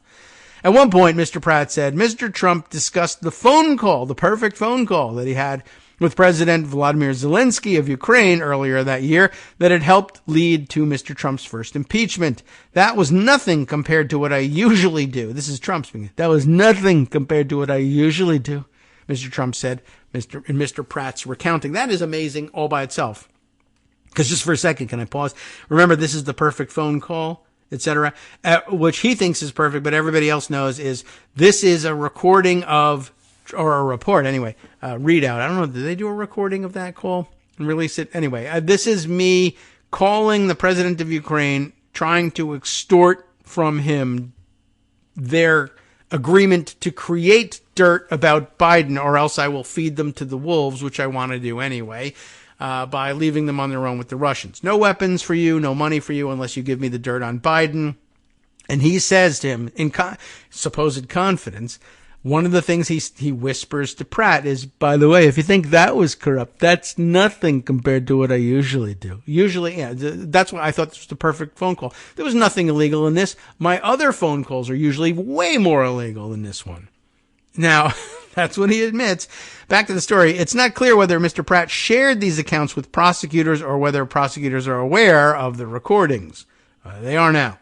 At one point, Mr. Pratt said, Mr. Trump discussed the phone call, the perfect phone call that he had with President Vladimir Zelensky of Ukraine earlier that year that had helped lead to Mr. Trump's first impeachment. That was nothing compared to what I usually do. This is Trump speaking. That was nothing compared to what I usually do, Mr. Trump said in Mr. Pratt's recounting. That is amazing all by itself. Because just for a second, can I pause? Remember, this is the perfect phone call, etc., which he thinks is perfect, but everybody else knows this is a recording of, or a report anyway, readout. I don't know, did they do a recording of that call and release it? Anyway, this is me calling the president of Ukraine, trying to extort from him their agreement to create dirt about Biden, or else I will feed them to the wolves, which I want to do anyway, by leaving them on their own with the Russians. No weapons for you, no money for you unless you give me the dirt on Biden. And he says to him, in supposed confidence, one of the things he whispers to Pratt is, by the way, if you think that was corrupt, that's nothing compared to what I usually do. Usually, yeah, that's why I thought this was the perfect phone call. There was nothing illegal in this. My other phone calls are usually way more illegal than this one. Now, that's what he admits. Back to the story. It's not clear whether Mr. Pratt shared these accounts with prosecutors or whether prosecutors are aware of the recordings. They are now.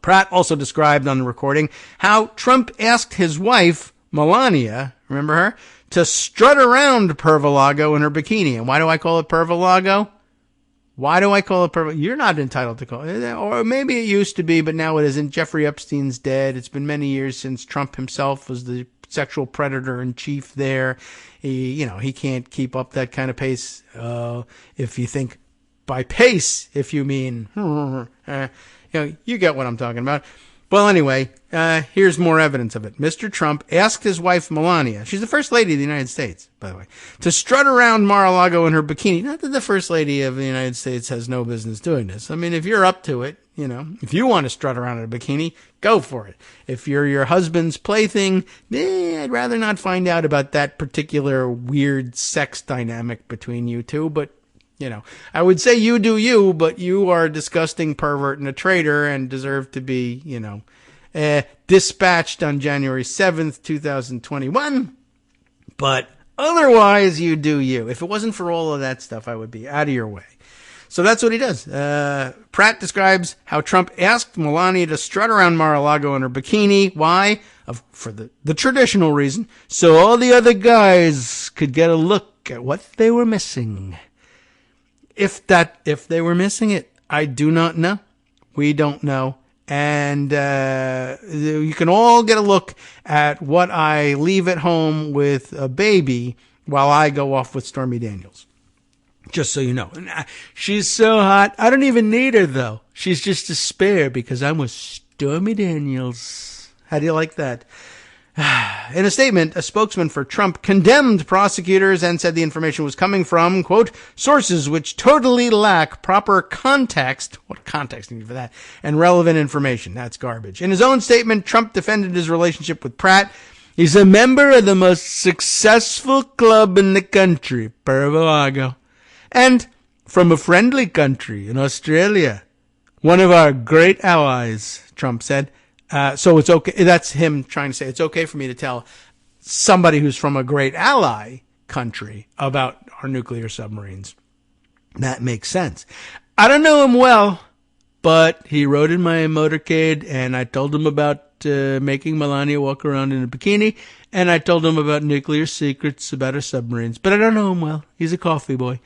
Pratt also described on the recording how Trump asked his wife, Melania, remember her, to strut around Pervolago in her bikini. And why do I call it Pervolago? Why do I call it Pervolago? You're not entitled to call it. Or maybe it used to be, but now it isn't. Jeffrey Epstein's dead. It's been many years since Trump himself was the sexual predator in chief there. He can't keep up that kind of pace. If you think by pace, if you mean, you get what I'm talking about. Well, anyway, here's more evidence of it. Mr. Trump asked his wife, Melania, she's the first lady of the United States, by the way, to strut around Mar-a-Lago in her bikini. Not that the first lady of the United States has no business doing this. I mean, if you're up to it, if you want to strut around in a bikini, go for it. If you're your husband's plaything, I'd rather not find out about that particular weird sex dynamic between you two, but I would say you do you, but you are a disgusting pervert and a traitor and deserve to be, dispatched on January 7th, 2021. But otherwise, you do you. If it wasn't for all of that stuff, I would be out of your way. So that's what he does. Pratt describes how Trump asked Melania to strut around Mar-a-Lago in her bikini. Why? For the traditional reason, so all the other guys could get a look at what they were missing. If they were missing it, I do not know. We don't know. And you can all get a look at what I leave at home with a baby while I go off with Stormy Daniels. Just so you know. She's so hot. I don't even need her, though. She's just a spare because I'm with Stormy Daniels. How do you like that? In a statement, a spokesman for Trump condemned prosecutors and said the information was coming from, quote, sources which totally lack proper context. What context do you need for that? And relevant information. That's garbage. In his own statement, Trump defended his relationship with Pratt. He's a member of the most successful club in the country, Pervolago. And from a friendly country in Australia. One of our great allies, Trump said. So it's okay. That's him trying to say it's okay for me to tell somebody who's from a great ally country about our nuclear submarines. That makes sense. I don't know him well, but he rode in my motorcade and I told him about making Melania walk around in a bikini, and I told him about nuclear secrets about our submarines. But I don't know him well. He's a coffee boy.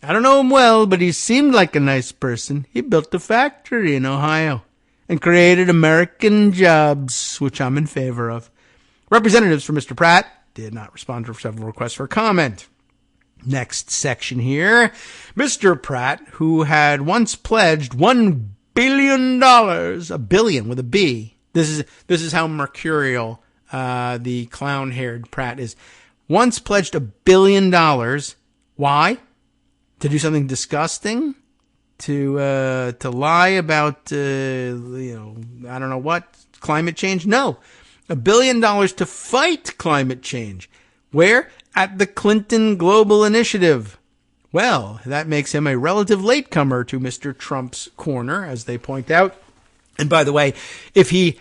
I don't know him well, but he seemed like a nice person. He built a factory in Ohio and created American jobs, which I'm in favor of. Representatives for Mr. Pratt did not respond to several requests for comment. Next section here. Mr. Pratt, who had once pledged $1 billion, a billion with a B. This is how mercurial the clown-haired Pratt is. Once pledged $1 billion. Why? To do something disgusting? To lie about, I don't know what, climate change? No. $1 billion to fight climate change. Where? At the Clinton Global Initiative. Well, that makes him a relative latecomer to Mr. Trump's corner, as they point out. And by the way, if you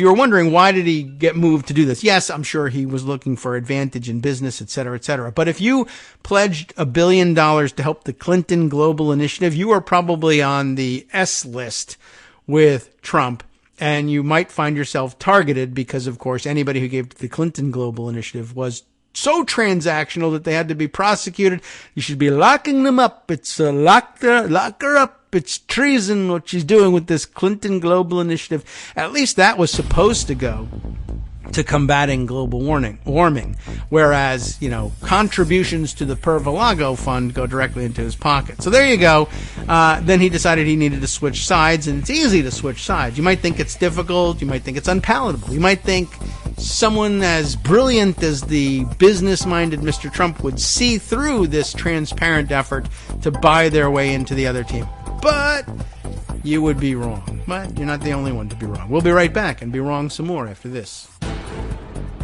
were wondering why did he get moved to do this? Yes, I'm sure he was looking for advantage in business, et cetera, et cetera. But if you pledged $1 billion to help the Clinton Global Initiative, you are probably on the S list with Trump. And you might find yourself targeted because, of course, anybody who gave to the Clinton Global Initiative was so transactional that they had to be prosecuted. You should be locking them up. It's lock her up. It's treason what she's doing with this Clinton Global Initiative. At least that was supposed to go to combating global warming. Whereas, contributions to the Per-Valago Fund go directly into his pocket. So there you go. Then he decided he needed to switch sides, and it's easy to switch sides. You might think it's difficult. You might think it's unpalatable. You might think someone as brilliant as the business-minded Mr. Trump would see through this transparent effort to buy their way into the other team. But you would be wrong. But you're not the only one to be wrong. We'll be right back and be wrong some more after this.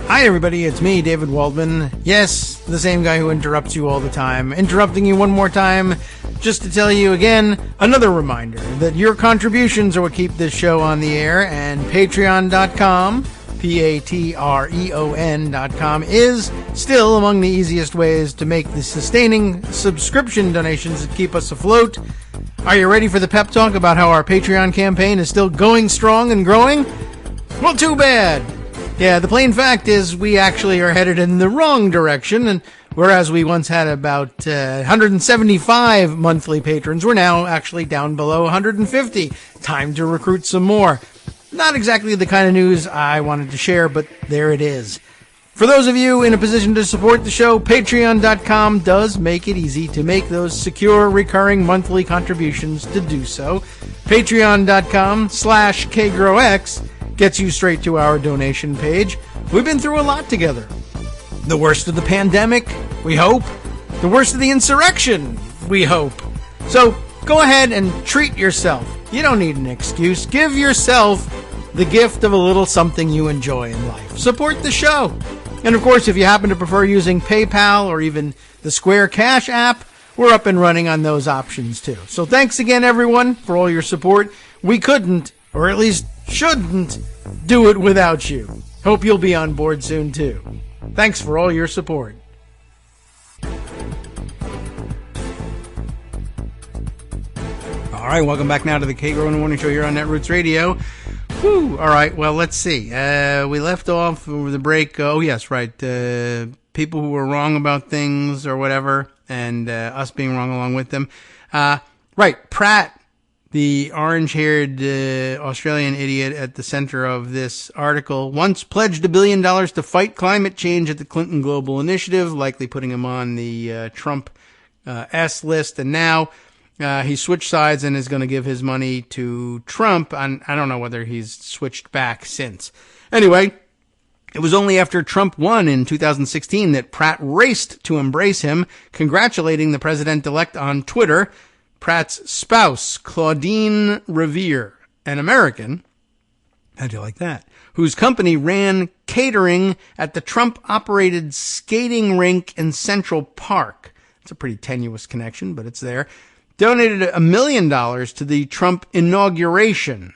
Hi, everybody. It's me, David Waldman. Yes, the same guy who interrupts you all the time. Interrupting you one more time just to tell you again, another reminder that your contributions are what keep this show on the air, and Patreon.com, Patreon.com, is still among the easiest ways to make the sustaining subscription donations that keep us afloat. Are you ready for the pep talk about how our Patreon campaign is still going strong and growing? Well, too bad. Yeah, the plain fact is we actually are headed in the wrong direction, and whereas we once had about 175 monthly patrons, we're now actually down below 150. Time to recruit some more. Not exactly the kind of news I wanted to share, but there it is. For those of you in a position to support the show, Patreon.com does make it easy to make those secure, recurring monthly contributions to do so. Patreon.com/KagroX gets you straight to our donation page. We've been through a lot together. The worst of the pandemic, we hope. The worst of the insurrection, we hope. So go ahead and treat yourself. You don't need an excuse. Give yourself the gift of a little something you enjoy in life. Support the show. And of course, if you happen to prefer using PayPal or even the Square Cash app, we're up and running on those options too. So thanks again, everyone, for all your support. We couldn't, or at least shouldn't, do it without you. Hope you'll be on board soon too. Thanks for all your support. All right, welcome back now to the Kagro in the Morning Show here on Netroots Radio. Whew. All right, well, let's see. We left off over the break. Oh, yes, right. People who were wrong about things or whatever, and us being wrong along with them. Right, Pratt, the orange-haired Australian idiot at the center of this article, once pledged $1 billion to fight climate change at the Clinton Global Initiative, likely putting him on the Trump S list, and now he switched sides and is going to give his money to Trump. I don't know whether he's switched back since. Anyway, it was only after Trump won in 2016 that Pratt raced to embrace him, congratulating the president-elect on Twitter. Pratt's spouse, Claudine Revere, an American, how'd you like that, whose company ran catering at the Trump-operated skating rink in Central Park. It's a pretty tenuous connection, but it's there. Donated $1 million to the Trump inauguration.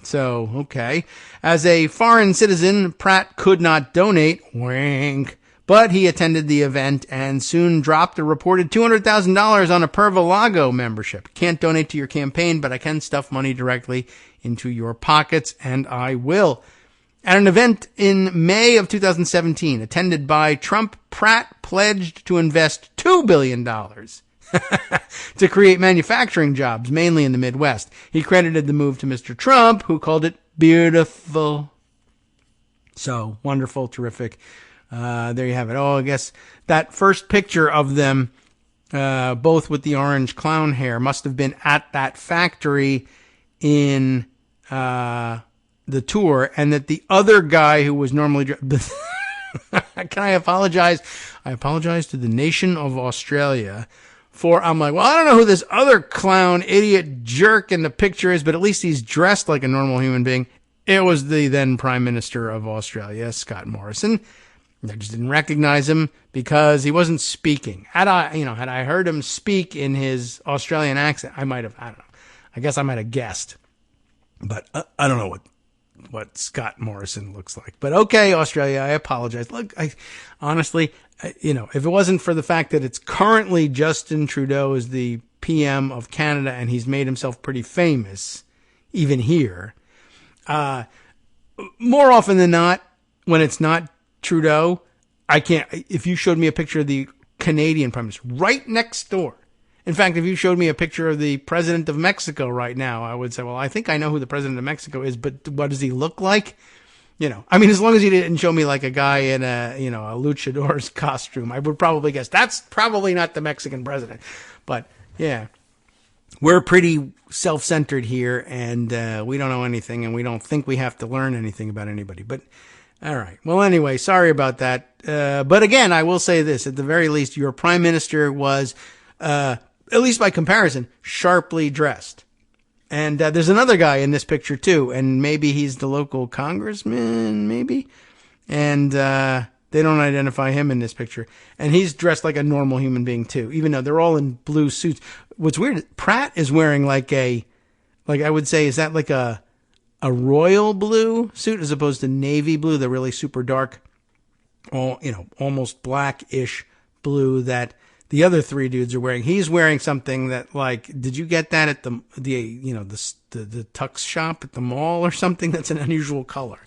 So, okay. As a foreign citizen, Pratt could not donate, wink, but he attended the event and soon dropped a reported $200,000 on a Per-Valago membership. Can't donate to your campaign, but I can stuff money directly into your pockets, and I will. At an event in May of 2017, attended by Trump, Pratt pledged to invest $2 billion to create manufacturing jobs, mainly in the Midwest. He credited the move to Mr. Trump, who called it beautiful. So, wonderful, terrific. There you have it. Oh, I guess that first picture of them, both with the orange clown hair, must have been at that factory in the tour, and that the other guy who was normally... Can I apologize? I apologize to the nation of Australia I'm like, well, I don't know who this other clown, idiot, jerk in the picture is, but at least he's dressed like a normal human being. It was the then Prime Minister of Australia, Scott Morrison. I just didn't recognize him because he wasn't speaking. Had I heard him speak in his Australian accent, I don't know. I guess I might have guessed. But I don't know what Scott Morrison looks like. But okay, Australia, I apologize. Look, honestly, if it wasn't for the fact that it's currently Justin Trudeau is the PM of Canada and he's made himself pretty famous, even here, more often than not, when it's not Trudeau, if you showed me a picture of the Canadian Prime Minister right next door. In fact, if you showed me a picture of the President of Mexico right now, I would say, well, I think I know who the President of Mexico is, but what does he look like? As long as you didn't show me like a guy in a luchador's costume, I would probably guess that's probably not the Mexican president. But yeah, we're pretty self-centered here, and we don't know anything, and we don't think we have to learn anything about anybody. But all right. Well, anyway, sorry about that. But again, I will say this: at the very least, your prime minister was, at least by comparison, sharply dressed. And there's another guy in this picture too, and maybe he's the local congressman, maybe. And they don't identify him in this picture. And he's dressed like a normal human being too, even though they're all in blue suits. What's weird, Pratt is wearing like I would say, is that like a royal blue suit as opposed to navy blue, the really super dark, almost blackish blue that the other three dudes are wearing. He's wearing something that, did you get that at the tux shop at the mall or something? That's an unusual color.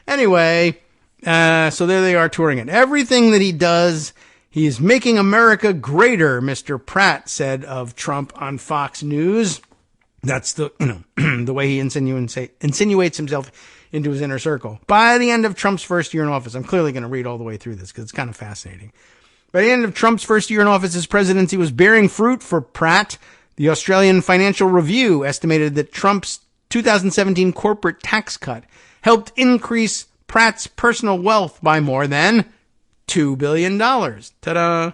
Anyway, so there they are touring it. Everything that he does, he's making America greater, Mr. Pratt said of Trump on Fox News. That's the way he insinuates himself into his inner circle. By the end of Trump's first year in office, I'm clearly going to read all the way through this because it's kind of fascinating. By the end of Trump's first year in office, his presidency was bearing fruit for Pratt. The Australian Financial Review estimated that Trump's 2017 corporate tax cut helped increase Pratt's personal wealth by more than $2 billion. Ta-da!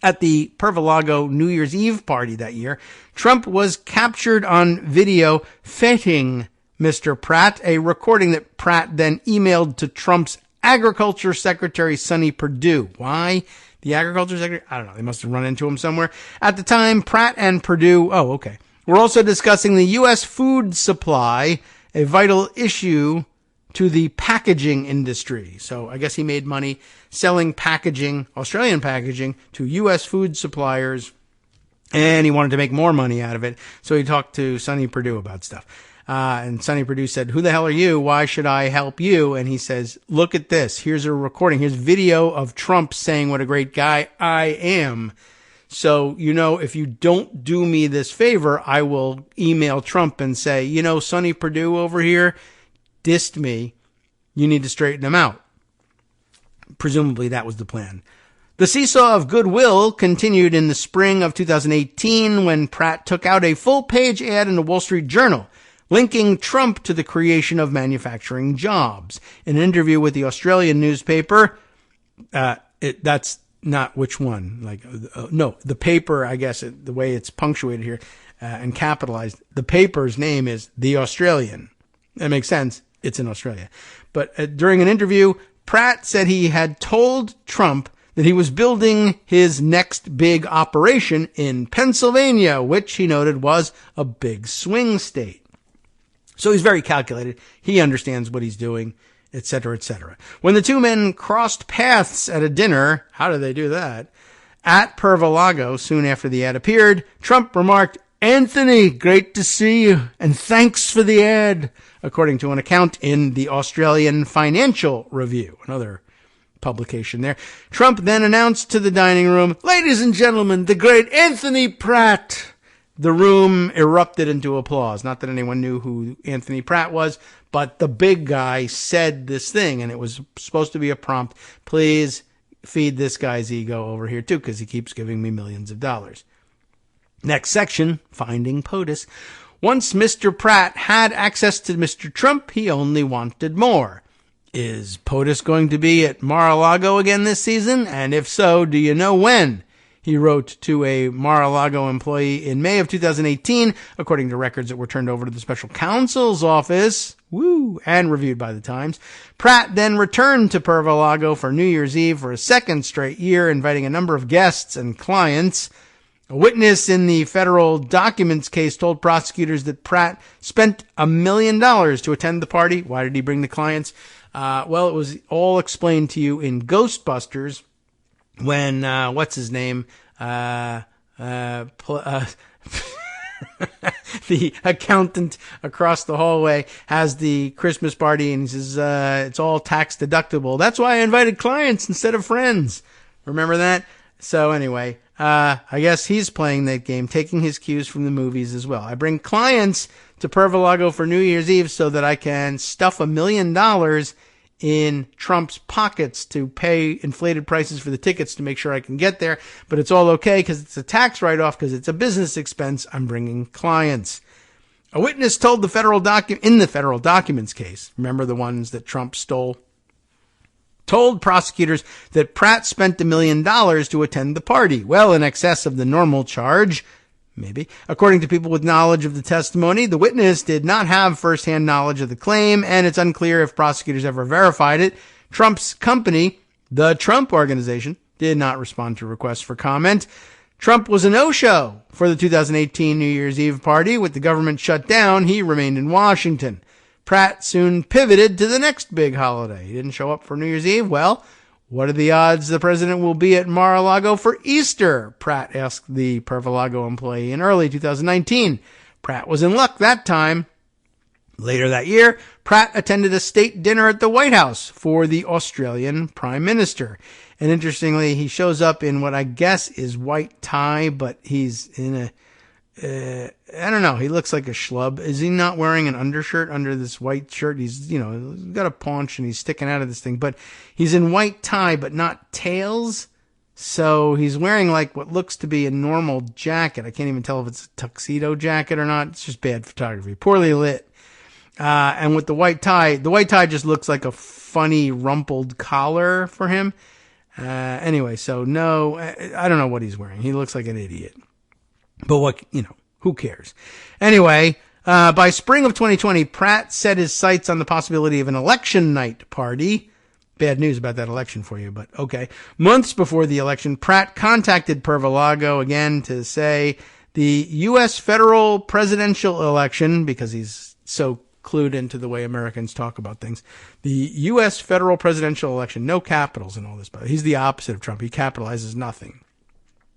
At the Pervalago New Year's Eve party that year, Trump was captured on video feting Mr. Pratt, a recording that Pratt then emailed to Trump's Agriculture Secretary Sonny Perdue. Why? The Agriculture Secretary? I don't know. They must have run into him somewhere. At the time, Pratt and Perdue, were also discussing the U.S. food supply, a vital issue to the packaging industry. So I guess he made money selling packaging, Australian packaging, to U.S. food suppliers, and he wanted to make more money out of it. So he talked to Sonny Perdue about stuff. And Sonny Perdue said, "Who the hell are you? Why should I help you?" And he says, "Look at this. Here's a recording. Here's video of Trump saying what a great guy I am. So, if you don't do me this favor, I will email Trump and say, Sonny Perdue over here dissed me. You need to straighten him out." Presumably that was the plan. The seesaw of goodwill continued in the spring of 2018 when Pratt took out a full-page ad in the Wall Street Journal linking Trump to the creation of manufacturing jobs. In an interview with the Australian newspaper, that's not which one. The paper, I guess, the way it's punctuated here and capitalized, the paper's name is The Australian. That makes sense. It's in Australia. But during an interview, Pratt said he had told Trump that he was building his next big operation in Pennsylvania, which he noted was a big swing state. So he's very calculated. He understands what he's doing, etc., etc. When the two men crossed paths at a dinner, how did they do that? At Pervalago, soon after the ad appeared, Trump remarked, "Anthony, great to see you, and thanks for the ad," according to an account in the Australian Financial Review, another publication there. Trump then announced to the dining room, "Ladies and gentlemen, the great Anthony Pratt." The room erupted into applause. Not that anyone knew who Anthony Pratt was, but the big guy said this thing, and it was supposed to be a prompt. Please feed this guy's ego over here, too, because he keeps giving me millions of dollars. Next section, Finding POTUS. Once Mr. Pratt had access to Mr. Trump, he only wanted more. Is POTUS going to be at Mar-a-Lago again this season? And if so, do you know when? he wrote to a Mar-a-Lago employee in May of 2018, according to records that were turned over to the special counsel's office, and reviewed by the Times. Pratt then returned to Mar-a-Lago for New Year's Eve for a second straight year, inviting a number of guests and clients. A witness in the federal documents case told prosecutors that Pratt spent $1 million to attend the party. Why did he bring the clients? Well, it was all explained to you in Ghostbusters when, what's his name? The accountant across the hallway has the Christmas party and he says, it's all tax deductible. That's why I invited clients instead of friends. Remember that? So anyway, I guess he's playing that game, taking his cues from the movies as well. I bring clients to Mar-a-Lago for New Year's Eve so that I can stuff $1 million in Trump's pockets to pay inflated prices for the tickets to make sure I can get there. But it's all okay because it's a tax write-off because it's a business expense. I'm bringing clients. A witness told the federal documents case, remember the ones that Trump stole, told prosecutors that Pratt spent $1 million to attend the party, well in excess of the normal charge. Maybe. According to people with knowledge of the testimony, the witness did not have firsthand knowledge of the claim, and it's unclear if prosecutors ever verified it. Trump's company, the Trump Organization, did not respond to requests for comment. Trump was a no-show for the 2018 New Year's Eve party. With the government shut down, he remained in Washington. Pratt soon pivoted to the next big holiday. He didn't show up for New Year's Eve. Well, what are the odds the president will be at Mar-a-Lago for Easter? Pratt asked the Mar-a-Lago employee in early 2019. Pratt was in luck that time. Later that year, Pratt attended a state dinner at the White House for the Australian Prime Minister. And interestingly, he shows up in what I guess is white tie, but he's in I don't know. He looks like a schlub. Is he not wearing an undershirt under this white shirt? He's, got a paunch and he's sticking out of this thing, but he's in white tie, but not tails. So he's wearing like what looks to be a normal jacket. I can't even tell if it's a tuxedo jacket or not. It's just bad photography. Poorly lit. And with the white tie just looks like a funny rumpled collar for him. Anyway, so no, I don't know what he's wearing. He looks like an idiot. But who cares? Anyway, by spring of 2020, Pratt set his sights on the possibility of an election night party. Bad news about that election for you, but okay. Months before the election, Pratt contacted Mar-a-Lago again to say the U.S. federal presidential election, because he's so clued into the way Americans talk about things, the U.S. federal presidential election, no capitals and all this, but he's the opposite of Trump. He capitalizes nothing.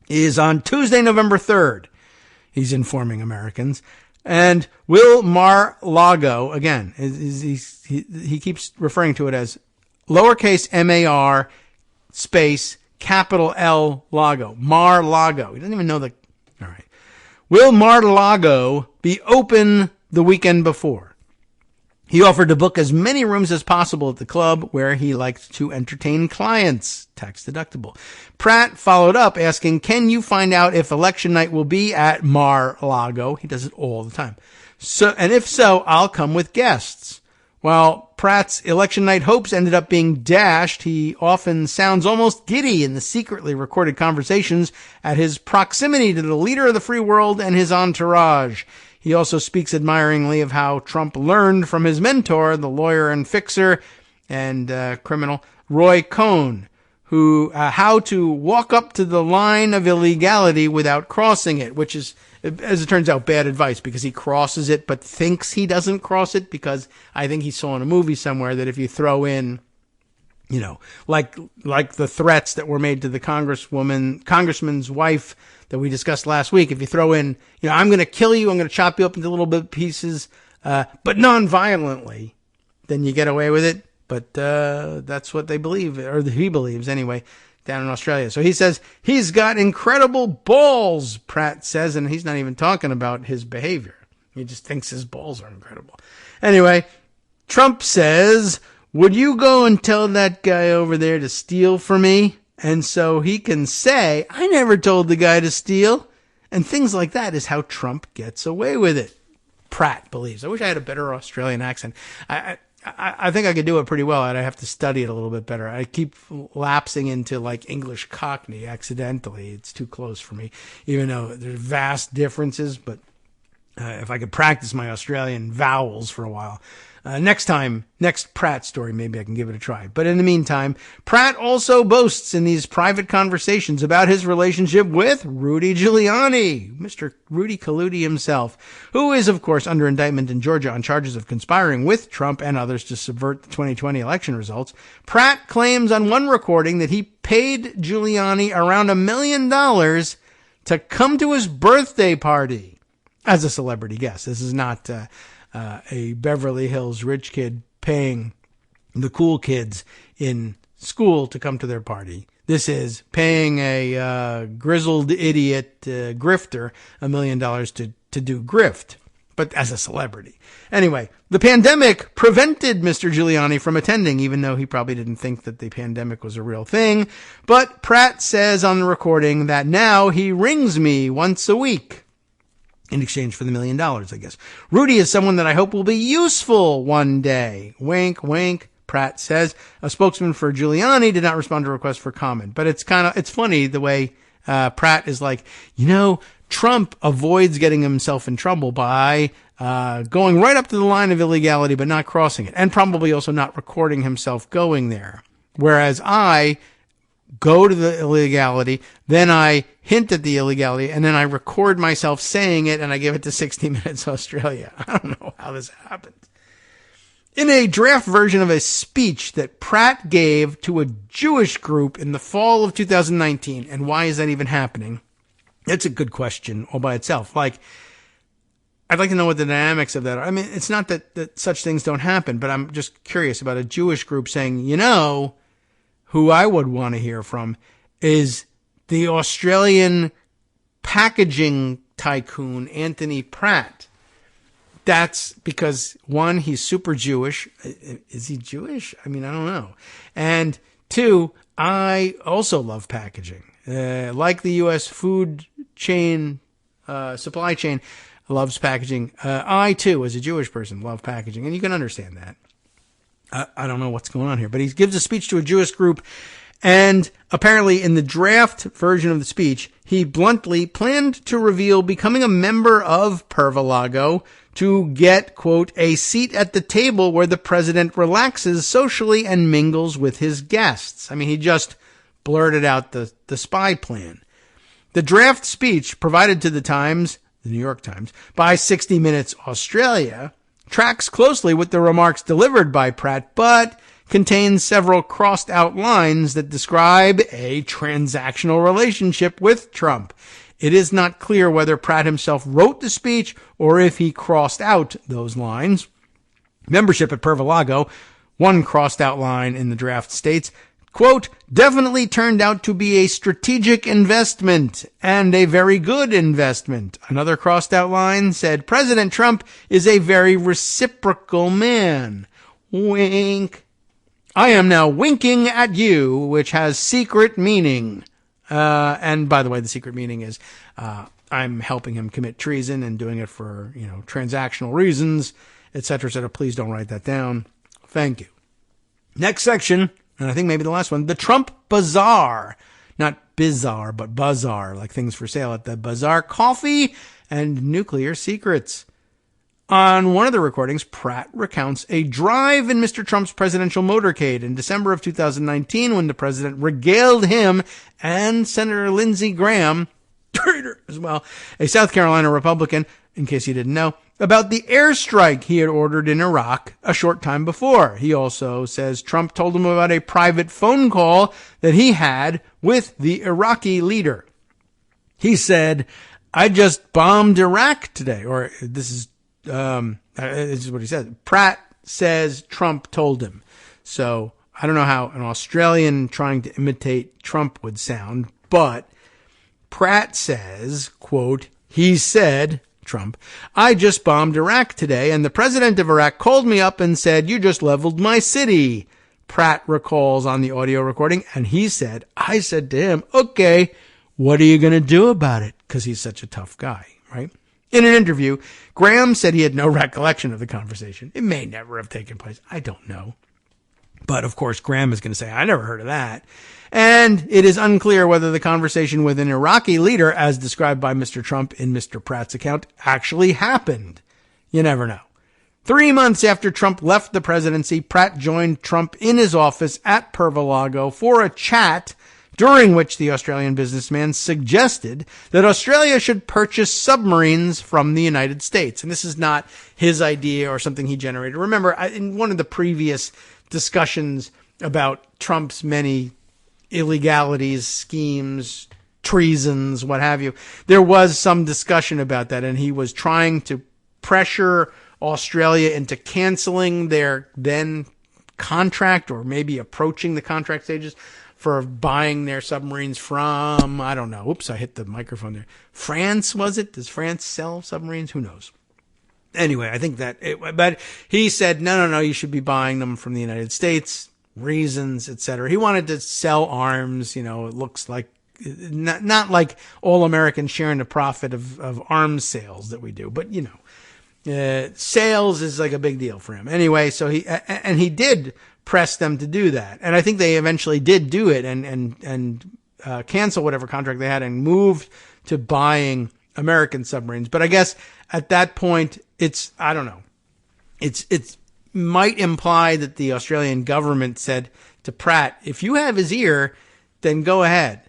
Is on Tuesday, November 3rd. He's informing Americans. And will Mar-Lago, again, he keeps referring to it as lowercase M-A-R space capital L Lago. Mar-Lago. He doesn't even know all right. Will Mar-Lago be open the weekend before? He offered to book as many rooms as possible at the club where he liked to entertain clients. Tax deductible. Pratt followed up asking, can you find out if election night will be at Mar-Lago? He does it all the time. And if so, I'll come with guests. While Pratt's election night hopes ended up being dashed, he often sounds almost giddy in the secretly recorded conversations at his proximity to the leader of the free world and his entourage. He also speaks admiringly of how Trump learned from his mentor, the lawyer and fixer and criminal Roy Cohn, who how to walk up to the line of illegality without crossing it, which is, as it turns out, bad advice because he crosses it but thinks he doesn't cross it, because I think he saw in a movie somewhere that if you throw in, like the threats that were made to the congressman's wife that we discussed last week, if you throw in, I'm going to kill you, I'm going to chop you up into little bit pieces, but non-violently, then you get away with it. But that's what they believe, or he believes anyway, down in Australia. So he says he's got incredible balls, Pratt says, and he's not even talking about his behavior. He just thinks his balls are incredible. Anyway, Trump says, would you go and tell that guy over there to steal for me? And so he can say, I never told the guy to steal. And things like that is how Trump gets away with it. Pratt believes. I wish I had a better Australian accent. I think I could do it pretty well. I'd have to study it a little bit better. I keep lapsing into like English Cockney accidentally. It's too close for me, even though there's vast differences. But if I could practice my Australian vowels for a while. Next Pratt story, maybe I can give it a try. But in the meantime, Pratt also boasts in these private conversations about his relationship with Rudy Giuliani, Mr. Rudy Kaludi himself, who is, of course, under indictment in Georgia on charges of conspiring with Trump and others to subvert the 2020 election results. Pratt claims on one recording that he paid Giuliani around $1 million to come to his birthday party as a celebrity guest. This is not a Beverly Hills rich kid paying the cool kids in school to come to their party. This is paying a grizzled idiot grifter $1 million to do grift, but as a celebrity. Anyway, the pandemic prevented Mr. Giuliani from attending, even though he probably didn't think that the pandemic was a real thing. But Pratt says on the recording that now he rings me once a week in exchange for the $1 million, I guess. Rudy is someone that I hope will be useful one day. Wink, wink, Pratt says. A spokesman for Giuliani did not respond to a request for comment. But it's funny the way Pratt is like, Trump avoids getting himself in trouble by going right up to the line of illegality but not crossing it, and probably also not recording himself going there. Whereas I go to the illegality, then I hint at the illegality, and then I record myself saying it, and I give it to 60 Minutes Australia. I don't know how this happened. In a draft version of a speech that Pratt gave to a Jewish group in the fall of 2019, and why is that even happening? It's a good question all by itself. Like, I'd like to know what the dynamics of that are. I mean, it's not that such things don't happen, but I'm just curious about a Jewish group saying, who I would want to hear from is the Australian packaging tycoon, Anthony Pratt. That's because, one, he's super Jewish. Is he Jewish? I mean, I don't know. And two, I also love packaging. Like the U.S. food chain, supply chain loves packaging. I, too, as a Jewish person, love packaging. And you can understand that. I don't know what's going on here, but he gives a speech to a Jewish group, and apparently in the draft version of the speech, he bluntly planned to reveal becoming a member of Pervalago to get, quote, a seat at the table where the president relaxes socially and mingles with his guests. I mean, he just blurted out the spy plan. The draft speech provided to the Times, the New York Times, by 60 Minutes Australia tracks closely with the remarks delivered by Pratt, but contains several crossed out lines that describe a transactional relationship with Trump. It is not clear whether Pratt himself wrote the speech or if he crossed out those lines. Membership at Pervalago, one crossed out line in the draft states, quote, definitely turned out to be a strategic investment and a very good investment. Another crossed out line said, President Trump is a very reciprocal man. Wink. I am now winking at you, which has secret meaning. And by the way, the secret meaning is, I'm helping him commit treason and doing it for, transactional reasons, etc., etc. Please don't write that down. Thank you. Next section. And I think maybe the last one, the Trump Bazaar. Not bizarre, but bazaar, like things for sale at the bazaar. Coffee and nuclear secrets. On one of the recordings, Pratt recounts a drive in Mr. Trump's presidential motorcade in December of 2019 when the president regaled him and Senator Lindsey Graham, traitor as well, a South Carolina Republican, in case you didn't know, about the airstrike he had ordered in Iraq a short time before. He also says Trump told him about a private phone call that he had with the Iraqi leader. He said, I just bombed Iraq today. Or this is what he said. Pratt says Trump told him. So I don't know how an Australian trying to imitate Trump would sound, but Pratt says, quote, he said, Trump, I just bombed Iraq today, and the president of Iraq called me up and said, you just leveled my city. Pratt recalls on the audio recording, and he said, I said to him, okay, what are you going to do about it? Because he's such a tough guy, right? In an interview, Graham said he had no recollection of the conversation. It may never have taken place. I don't know. But, of course, Graham is going to say, I never heard of that. And it is unclear whether the conversation with an Iraqi leader, as described by Mr. Trump in Mr. Pratt's account, actually happened. You never know. 3 months after Trump left the presidency, Pratt joined Trump in his office at Mar-a-Lago for a chat during which the Australian businessman suggested that Australia should purchase submarines from the United States. And this is not his idea or something he generated. Remember, in one of the previous discussions about Trump's many illegalities, schemes, treasons, what have you, there was some discussion about that, and he was trying to pressure Australia into canceling their then contract, or maybe approaching the contract stages, for buying their submarines from, I don't know. Oops, I hit the microphone there. France, was it? Does France sell submarines? Who knows? Anyway, I think but he said, no, you should be buying them from the United States, reasons, etc. He wanted to sell arms, it looks like, not like all Americans sharing the profit of arms sales that we do, but, sales is like a big deal for him. Anyway, so he did press them to do that. And I think they eventually did do it and cancel whatever contract they had and moved to buying American submarines. But I guess at that point, I don't know. It's might imply that the Australian government said to Pratt, if you have his ear, then go ahead.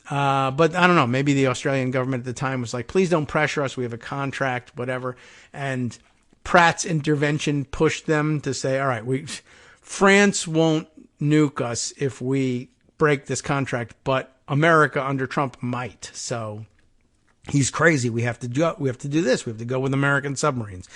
But I don't know. Maybe the Australian government at the time was like, please don't pressure us. We have a contract, whatever. And Pratt's intervention pushed them to say, all right, France won't nuke us if we break this contract, but America under Trump might. So he's crazy. We have to do this. We have to go with American submarines.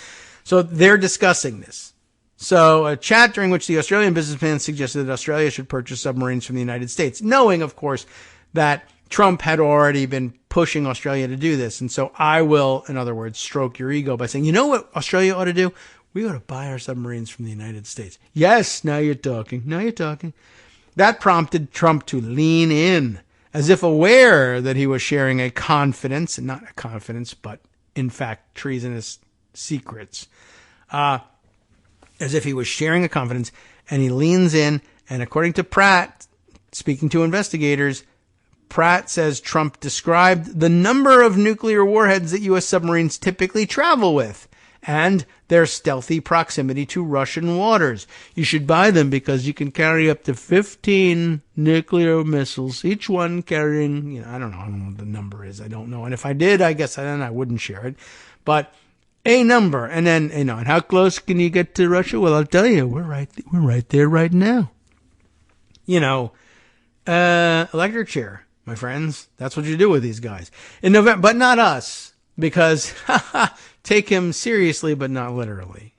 So they're discussing this. So a chat during which the Australian businessman suggested that Australia should purchase submarines from the United States, knowing, of course, that Trump had already been pushing Australia to do this. And so I will, in other words, stroke your ego by saying, you know what Australia ought to do? We ought to buy our submarines from the United States. Yes, now you're talking. That prompted Trump to lean in, as if aware that he was sharing a confidence, not a confidence, but in fact treasonous secrets. As if he was sharing a confidence, and he leans in, and according to Pratt, speaking to investigators, Pratt says Trump described the number of nuclear warheads that U.S. submarines typically travel with and their stealthy proximity to Russian waters. You should buy them because you can carry up to 15 nuclear missiles, each one carrying, I don't know what the number is. I don't know. And if I did, I guess then I wouldn't share it. But a number. And then, and how close can you get to Russia? Well, I'll tell you, we're right there right now. Electric chair, my friends. That's what you do with these guys. In November, but not us, because take him seriously, but not literally.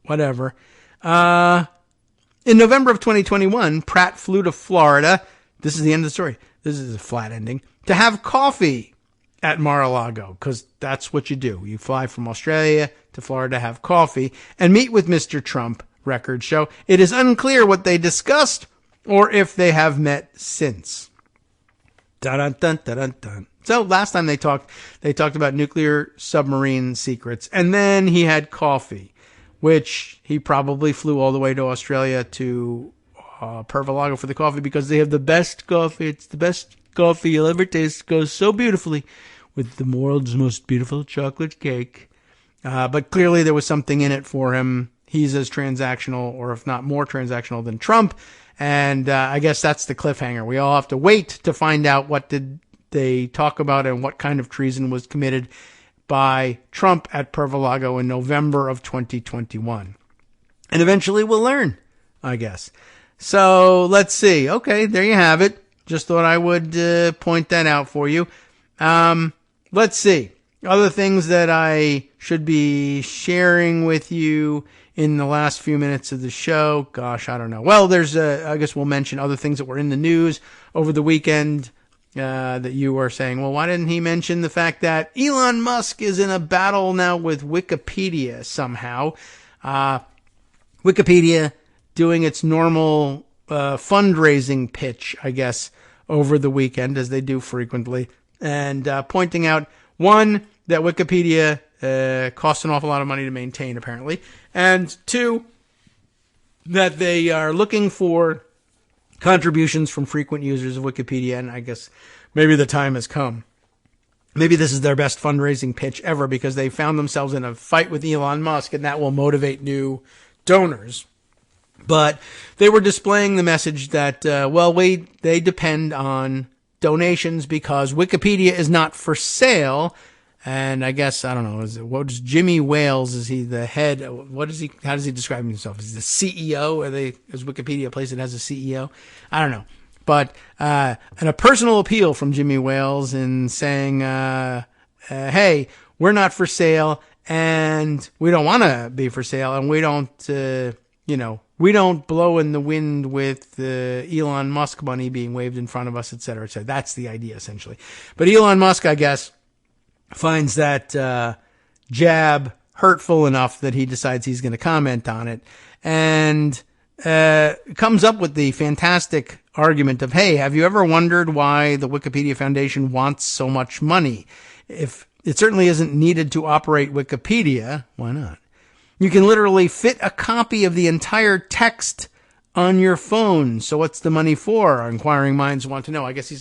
Whatever. In November of 2021, Pratt flew to Florida. This is the end of the story. This is a flat ending. To have coffee at Mar-a-Lago, because that's what you do. You fly from Australia to Florida to have coffee and meet with Mr. Trump, records show. It is unclear what they discussed or if they have met since. Dun, dun, dun, dun, dun. So last time they talked about nuclear submarine secrets, and then he had coffee, which he probably flew all the way to Australia to Mar-a-Lago for the coffee because they have the best coffee. It's the best coffee you'll ever taste. It goes so beautifully with the world's most beautiful chocolate cake. But clearly there was something in it for him. He's as transactional, or if not more transactional than Trump. And I guess that's the cliffhanger. We all have to wait to find out what did they talk about and what kind of treason was committed by Trump at Mar-a-Lago in November of 2021. And eventually we'll learn, I guess. So let's see. Okay, there you have it. Just thought I would point that out for you. Let's see. Other things that I should be sharing with you in the last few minutes of the show. Gosh, I don't know. Well, I guess we'll mention other things that were in the news over the weekend that you were saying, well, why didn't he mention the fact that Elon Musk is in a battle now with Wikipedia somehow? Wikipedia doing its normal fundraising pitch, I guess, over the weekend, as they do frequently, and pointing out, one, that Wikipedia costs an awful lot of money to maintain, apparently. And 2, that they are looking for contributions from frequent users of Wikipedia, and I guess maybe the time has come. Maybe this is their best fundraising pitch ever because they found themselves in a fight with Elon Musk, and that will motivate new donors. But they were displaying the message that, they depend on donations because Wikipedia is not for sale. And I guess, I don't know, what is Jimmy Wales? Is he the head? What is he? How does he describe himself? Is he the CEO? Is Wikipedia a place that has a CEO? I don't know. But, and a personal appeal from Jimmy Wales in saying, hey, we're not for sale and we don't want to be for sale and we don't, we don't blow in the wind with Elon Musk money being waved in front of us, et cetera, et cetera. That's the idea, essentially. But Elon Musk, I guess, finds that jab hurtful enough that he decides he's going to comment on it and comes up with the fantastic argument of, hey, have you ever wondered why the Wikipedia Foundation wants so much money? If it certainly isn't needed to operate Wikipedia, why not? You can literally fit a copy of the entire text on your phone. So what's the money for? Our inquiring minds want to know. I guess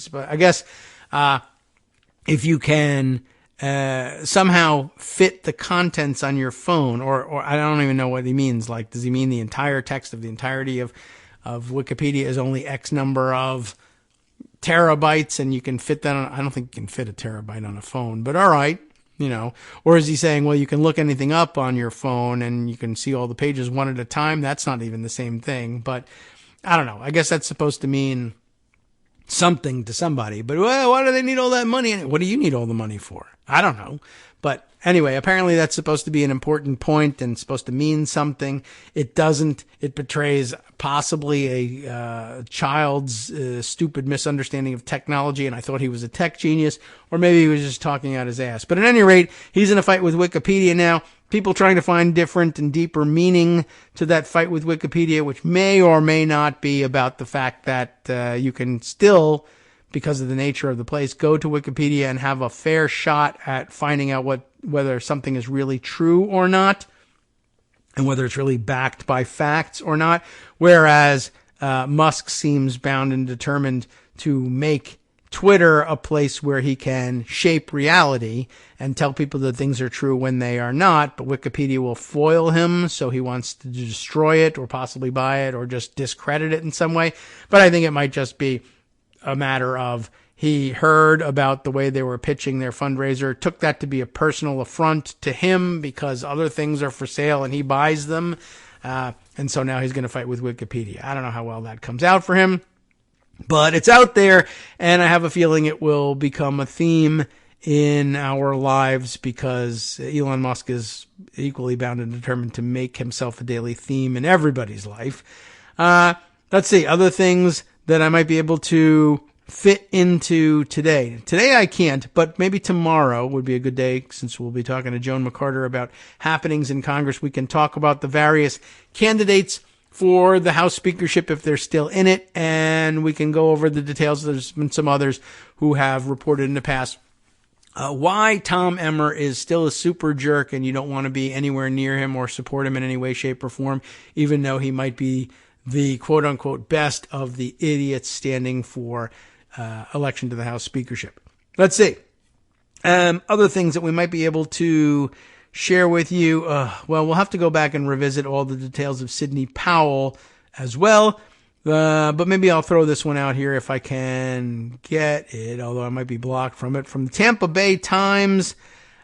if you can somehow fit the contents on your phone, or I don't even know what he means. Like, does he mean the entire text of the entirety of Wikipedia is only X number of terabytes and you can fit that on? I don't think you can fit a terabyte on a phone, but all right, or is he saying, well, you can look anything up on your phone and you can see all the pages one at a time? That's not even the same thing, but I don't know. I guess that's supposed to mean something to somebody, but why do they need all that money? What do you need all the money for? I don't know. But anyway, apparently that's supposed to be an important point and supposed to mean something. It doesn't. It betrays possibly a child's stupid misunderstanding of technology, and I thought he was a tech genius, or maybe he was just talking out his ass. But at any rate, he's in a fight with Wikipedia now. People trying to find different and deeper meaning to that fight with Wikipedia, which may or may not be about the fact that you can still, because of the nature of the place, go to Wikipedia and have a fair shot at finding out whether something is really true or not, and whether it's really backed by facts or not. Whereas Musk seems bound and determined to make Twitter a place where he can shape reality and tell people that things are true when they are not, but Wikipedia will foil him, so he wants to destroy it or possibly buy it or just discredit it in some way. But I think it might just be a matter of he heard about the way they were pitching their fundraiser, took that to be a personal affront to him because other things are for sale and he buys them. And so now he's going to fight with Wikipedia. I don't know how well that comes out for him, but it's out there, and I have a feeling it will become a theme in our lives because Elon Musk is equally bound and determined to make himself a daily theme in everybody's life. Let's see, other things that I might be able to fit into today. Today I can't, but maybe tomorrow would be a good day since we'll be talking to Joan McCarter about happenings in Congress. We can talk about the various candidates for the House speakership if they're still in it, and we can go over the details. There's been some others who have reported in the past why Tom Emmer is still a super jerk and you don't want to be anywhere near him or support him in any way, shape, or form, even though he might be the quote-unquote best of the idiots standing for election to the House speakership. Let's see. Other things that we might be able to share with you. We'll have to go back and revisit all the details of Sidney Powell as well. But maybe I'll throw this one out here if I can get it, although I might be blocked from it. From the Tampa Bay Times,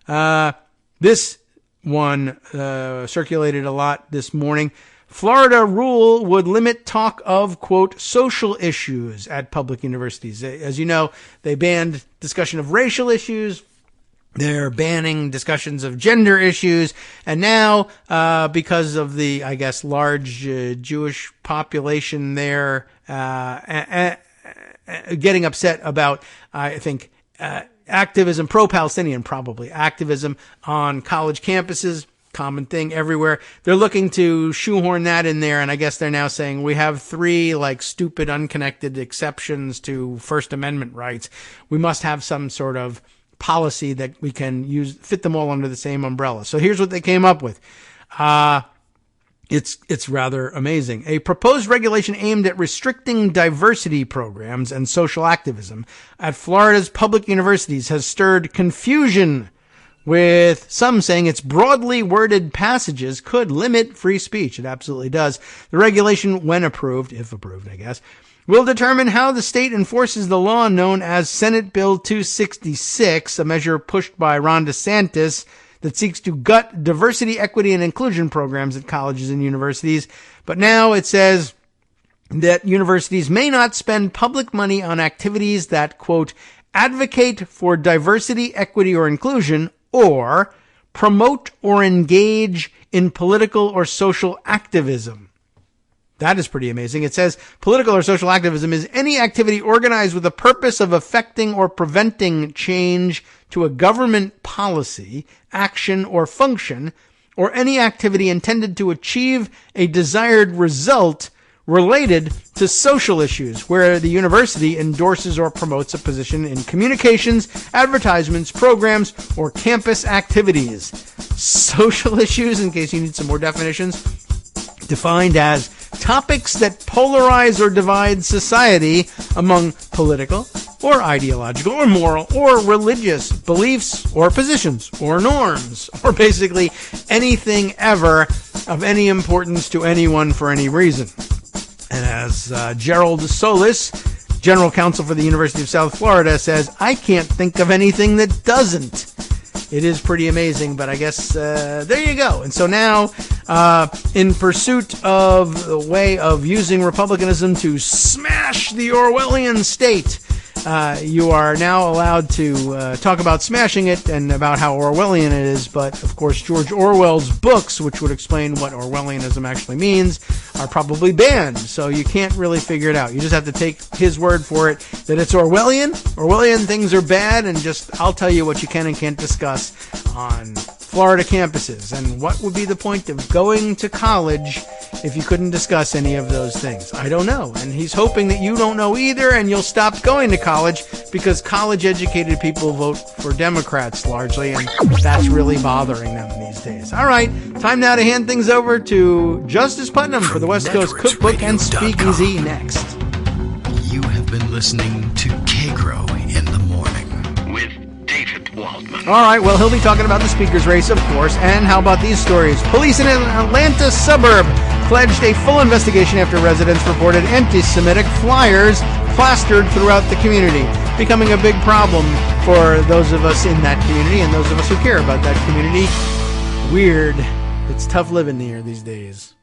this one circulated a lot this morning. Florida rule would limit talk of, quote, social issues at public universities. As you know, they banned discussion of racial issues. They're banning discussions of gender issues. And now, because of the, I guess, large Jewish population there, getting upset about, I think, activism, pro-Palestinian probably, activism on college campuses, common thing everywhere. They're looking to shoehorn that in there, and I guess they're now saying we have 3 stupid, unconnected exceptions to First Amendment rights. We must have some sort of policy that we can fit them all under the same umbrella. So here's what they came up with. It's rather amazing. A proposed regulation aimed at restricting diversity programs and social activism at Florida's public universities has stirred confusion, with some saying its broadly worded passages could limit free speech. It absolutely does. The regulation, when approved, if approved, I guess, will determine how the state enforces the law known as Senate Bill 266, a measure pushed by Ron DeSantis that seeks to gut diversity, equity, and inclusion programs at colleges and universities. But now it says that universities may not spend public money on activities that, quote, advocate for diversity, equity, or inclusion, or promote or engage in political or social activism. That is pretty amazing. It says political or social activism is any activity organized with the purpose of affecting or preventing change to a government policy, action, or function, or any activity intended to achieve a desired result related to social issues, where the university endorses or promotes a position in communications, advertisements, programs, or campus activities. Social issues, in case you need some more definitions, defined as topics that polarize or divide society among political or ideological or moral or religious beliefs or positions or norms, or basically anything ever of any importance to anyone for any reason. And as Gerald Solis, general counsel for the University of South Florida, says, I can't think of anything that doesn't. It is pretty amazing, but I guess there you go. And so now, in pursuit of the way of using republicanism to smash the Orwellian state, you are now allowed to talk about smashing it and about how Orwellian it is. But, of course, George Orwell's books, which would explain what Orwellianism actually means, are probably banned. So you can't really figure it out. You just have to take his word for it that it's Orwellian. Orwellian things are bad, and just I'll tell you what you can and can't discuss on Florida campuses. And what would be the point of going to college if you couldn't discuss any of those things? I don't know. And he's hoping that you don't know either, and you'll stop going to college, because college-educated people vote for Democrats largely, and that's really bothering them these days. All right, time now to hand things over to Justice Putnam for the West Coast Cookbook and Speakeasy next. You have been listening to Kagro in the Morning with David Waldman. All right, well, he'll be talking about the speaker's race, of course, and how about these stories? Police in an Atlanta suburb pledged a full investigation after residents reported anti-Semitic flyers plastered throughout the community, becoming a big problem for those of us in that community and those of us who care about that community. Weird. It's tough living here these days.